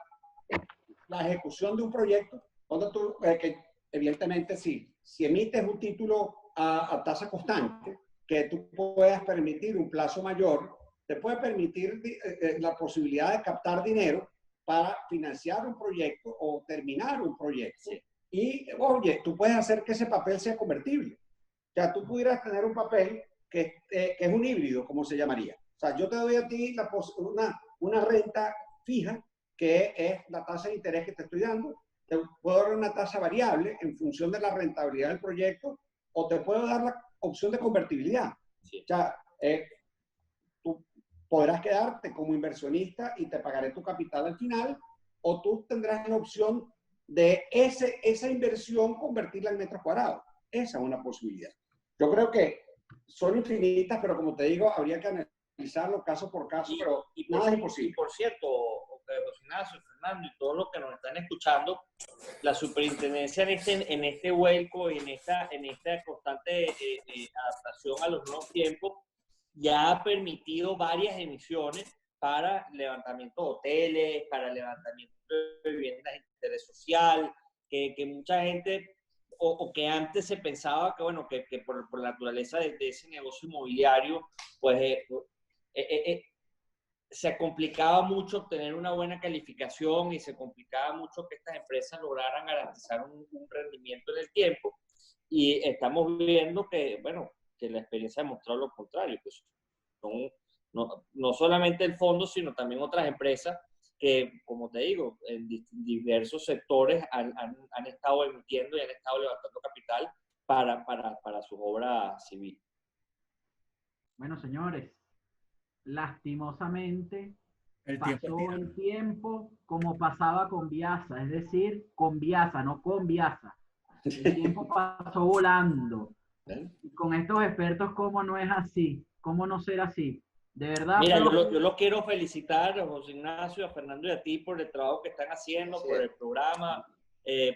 la ejecución de un proyecto, cuando tú, que evidentemente si emites un título a tasa constante, que tú puedas permitir un plazo mayor, te puede permitir la posibilidad de captar dinero para financiar un proyecto o terminar un proyecto. Sí. Y, oye, tú puedes hacer que ese papel sea convertible. O sea, tú pudieras tener un papel que es un híbrido, como se llamaría. O sea, yo te doy a ti una renta fija, que es la tasa de interés que te estoy dando. Te puedo dar una tasa variable en función de la rentabilidad del proyecto, o te puedo dar la opción de convertibilidad. Sí. O sea, tú podrás quedarte como inversionista y te pagaré tu capital al final, o tú tendrás la opción de esa inversión convertirla en metros cuadrados. Esa es una posibilidad. Yo creo que son infinitas, pero como te digo, habría que analizarlo caso por caso, pero nada es imposible. Y por cierto, José Ignacio, Fernando y todos los que nos están escuchando, la superintendencia en este vuelco y en esta constante adaptación a los nuevos tiempos ya ha permitido varias emisiones para levantamiento de hoteles, para levantamiento de viviendas de interés social, que mucha gente, o que antes se pensaba que, bueno, que por la naturaleza de ese negocio inmobiliario, pues se complicaba mucho obtener una buena calificación y se complicaba mucho que estas empresas lograran garantizar un rendimiento en el tiempo. Y estamos viendo que, bueno, que la experiencia ha mostrado lo contrario, que son no solamente el fondo, sino también otras empresas que, como te digo, en diversos sectores han estado emitiendo y han estado levantando capital para su obra civil. Bueno, señores, lastimosamente pasó el tiempo como pasaba con Viasa, es decir, con Viasa, no con Viasa. El tiempo pasó volando. Y con estos expertos, ¿cómo no es así? ¿Cómo no ser así? De verdad. Mira, yo los quiero felicitar a José Ignacio, a Fernando y a ti por el trabajo que están haciendo, sí, por el programa,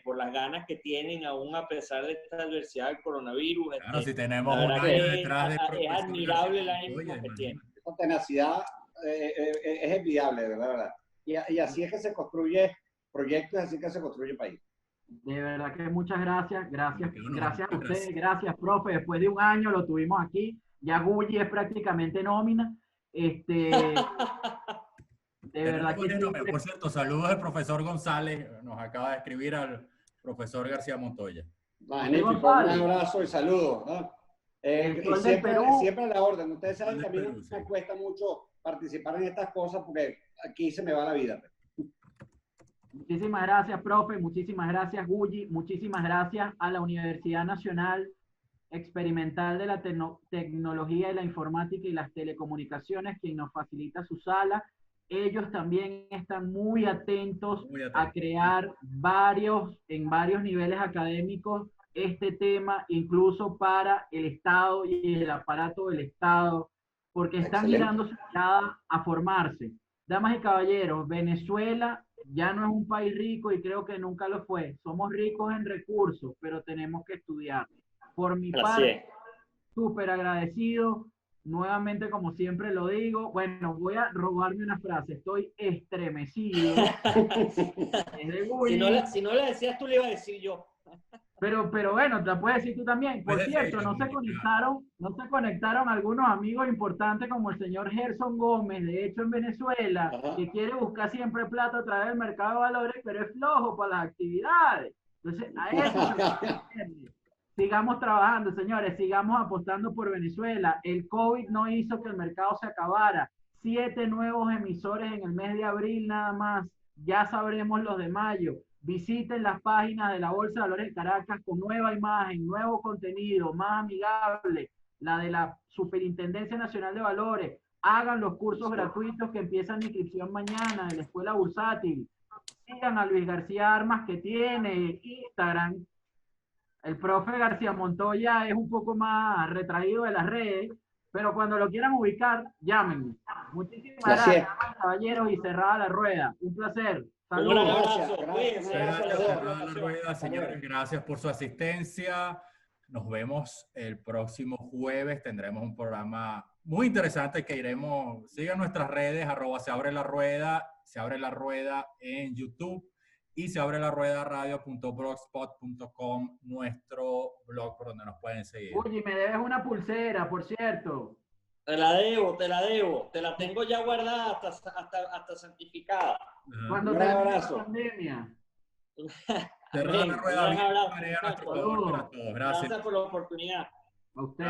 por las ganas que tienen aún a pesar de esta adversidad del coronavirus. Claro, si tenemos un año detrás de es admirable el ánimo que tienen. Esta tenacidad es envidiable, de verdad. Y así es que se construye proyectos, así que se construye país. De verdad que muchas gracias. Gracias a ustedes, gracias, profe. Después de un año lo tuvimos aquí. Ya Gulli es prácticamente nómina. De verdad que siempre... Por cierto, saludos al profesor González. Nos acaba de escribir al profesor García Montoya. Magnífico, un abrazo y saludos, ¿no? Siempre a la orden. Ustedes saben que a mí me cuesta mucho participar en estas cosas porque aquí se me va la vida. Muchísimas gracias, profe. Muchísimas gracias, Gulli. Muchísimas gracias a la Universidad Nacional Experimental de la Tecnología y la Informática y las Telecomunicaciones, quien nos facilita su sala. Ellos también están muy atentos a crear en varios niveles académicos este tema, incluso para el Estado y el aparato del Estado, porque están mirando su mirada a formarse. Damas y caballeros, Venezuela ya no es un país rico y creo que nunca lo fue. Somos ricos en recursos, pero tenemos que estudiar. Por mi parte, súper agradecido. Nuevamente, como siempre lo digo, bueno, voy a robarme una frase. Estoy estremecido. Si no la decías tú, le iba a decir yo. Pero bueno, te la puedes decir tú también. Por Puedes cierto, decir, no se conectaron algunos amigos importantes como el señor Gerson Gómez, de hecho en Venezuela, Ajá. que quiere buscar siempre plata a través del mercado de valores, pero es flojo para las actividades. Entonces, a eso se refiere. Sigamos trabajando, señores, sigamos apostando por Venezuela. El COVID no hizo que el mercado se acabara. 7 nuevos emisores en el mes de abril nada más. Ya sabremos los de mayo. Visiten las páginas de la Bolsa de Valores de Caracas con nueva imagen, nuevo contenido, más amigable, la de la Superintendencia Nacional de Valores. Hagan los cursos gratuitos que empiezan de inscripción mañana de la Escuela Bursátil. Sigan a Luis García Armas, que tiene Instagram. El profe García Montoya es un poco más retraído de las redes, pero cuando lo quieran ubicar, llámenme. Muchísimas gracias, caballeros, y cerrada la rueda. Un placer. Un gran Saludos. abrazo. Cuídense. cerrada la rueda, señores. Gracias por su asistencia. Nos vemos el próximo jueves. Tendremos un programa muy interesante que iremos. Sigan nuestras redes, @se abre la rueda en YouTube y se abre la rueda radio.blogspot.com, nuestro blog por donde nos pueden seguir. Uy, me debes una pulsera, por cierto. Te la debo. Te la tengo ya guardada hasta santificada. Cuando Un termine la abrazo. pandemia. Cerrada la rueda. Un abrazo. María, nuestro Saludos. para todos. Gracias. Gracias por la oportunidad. A ustedes.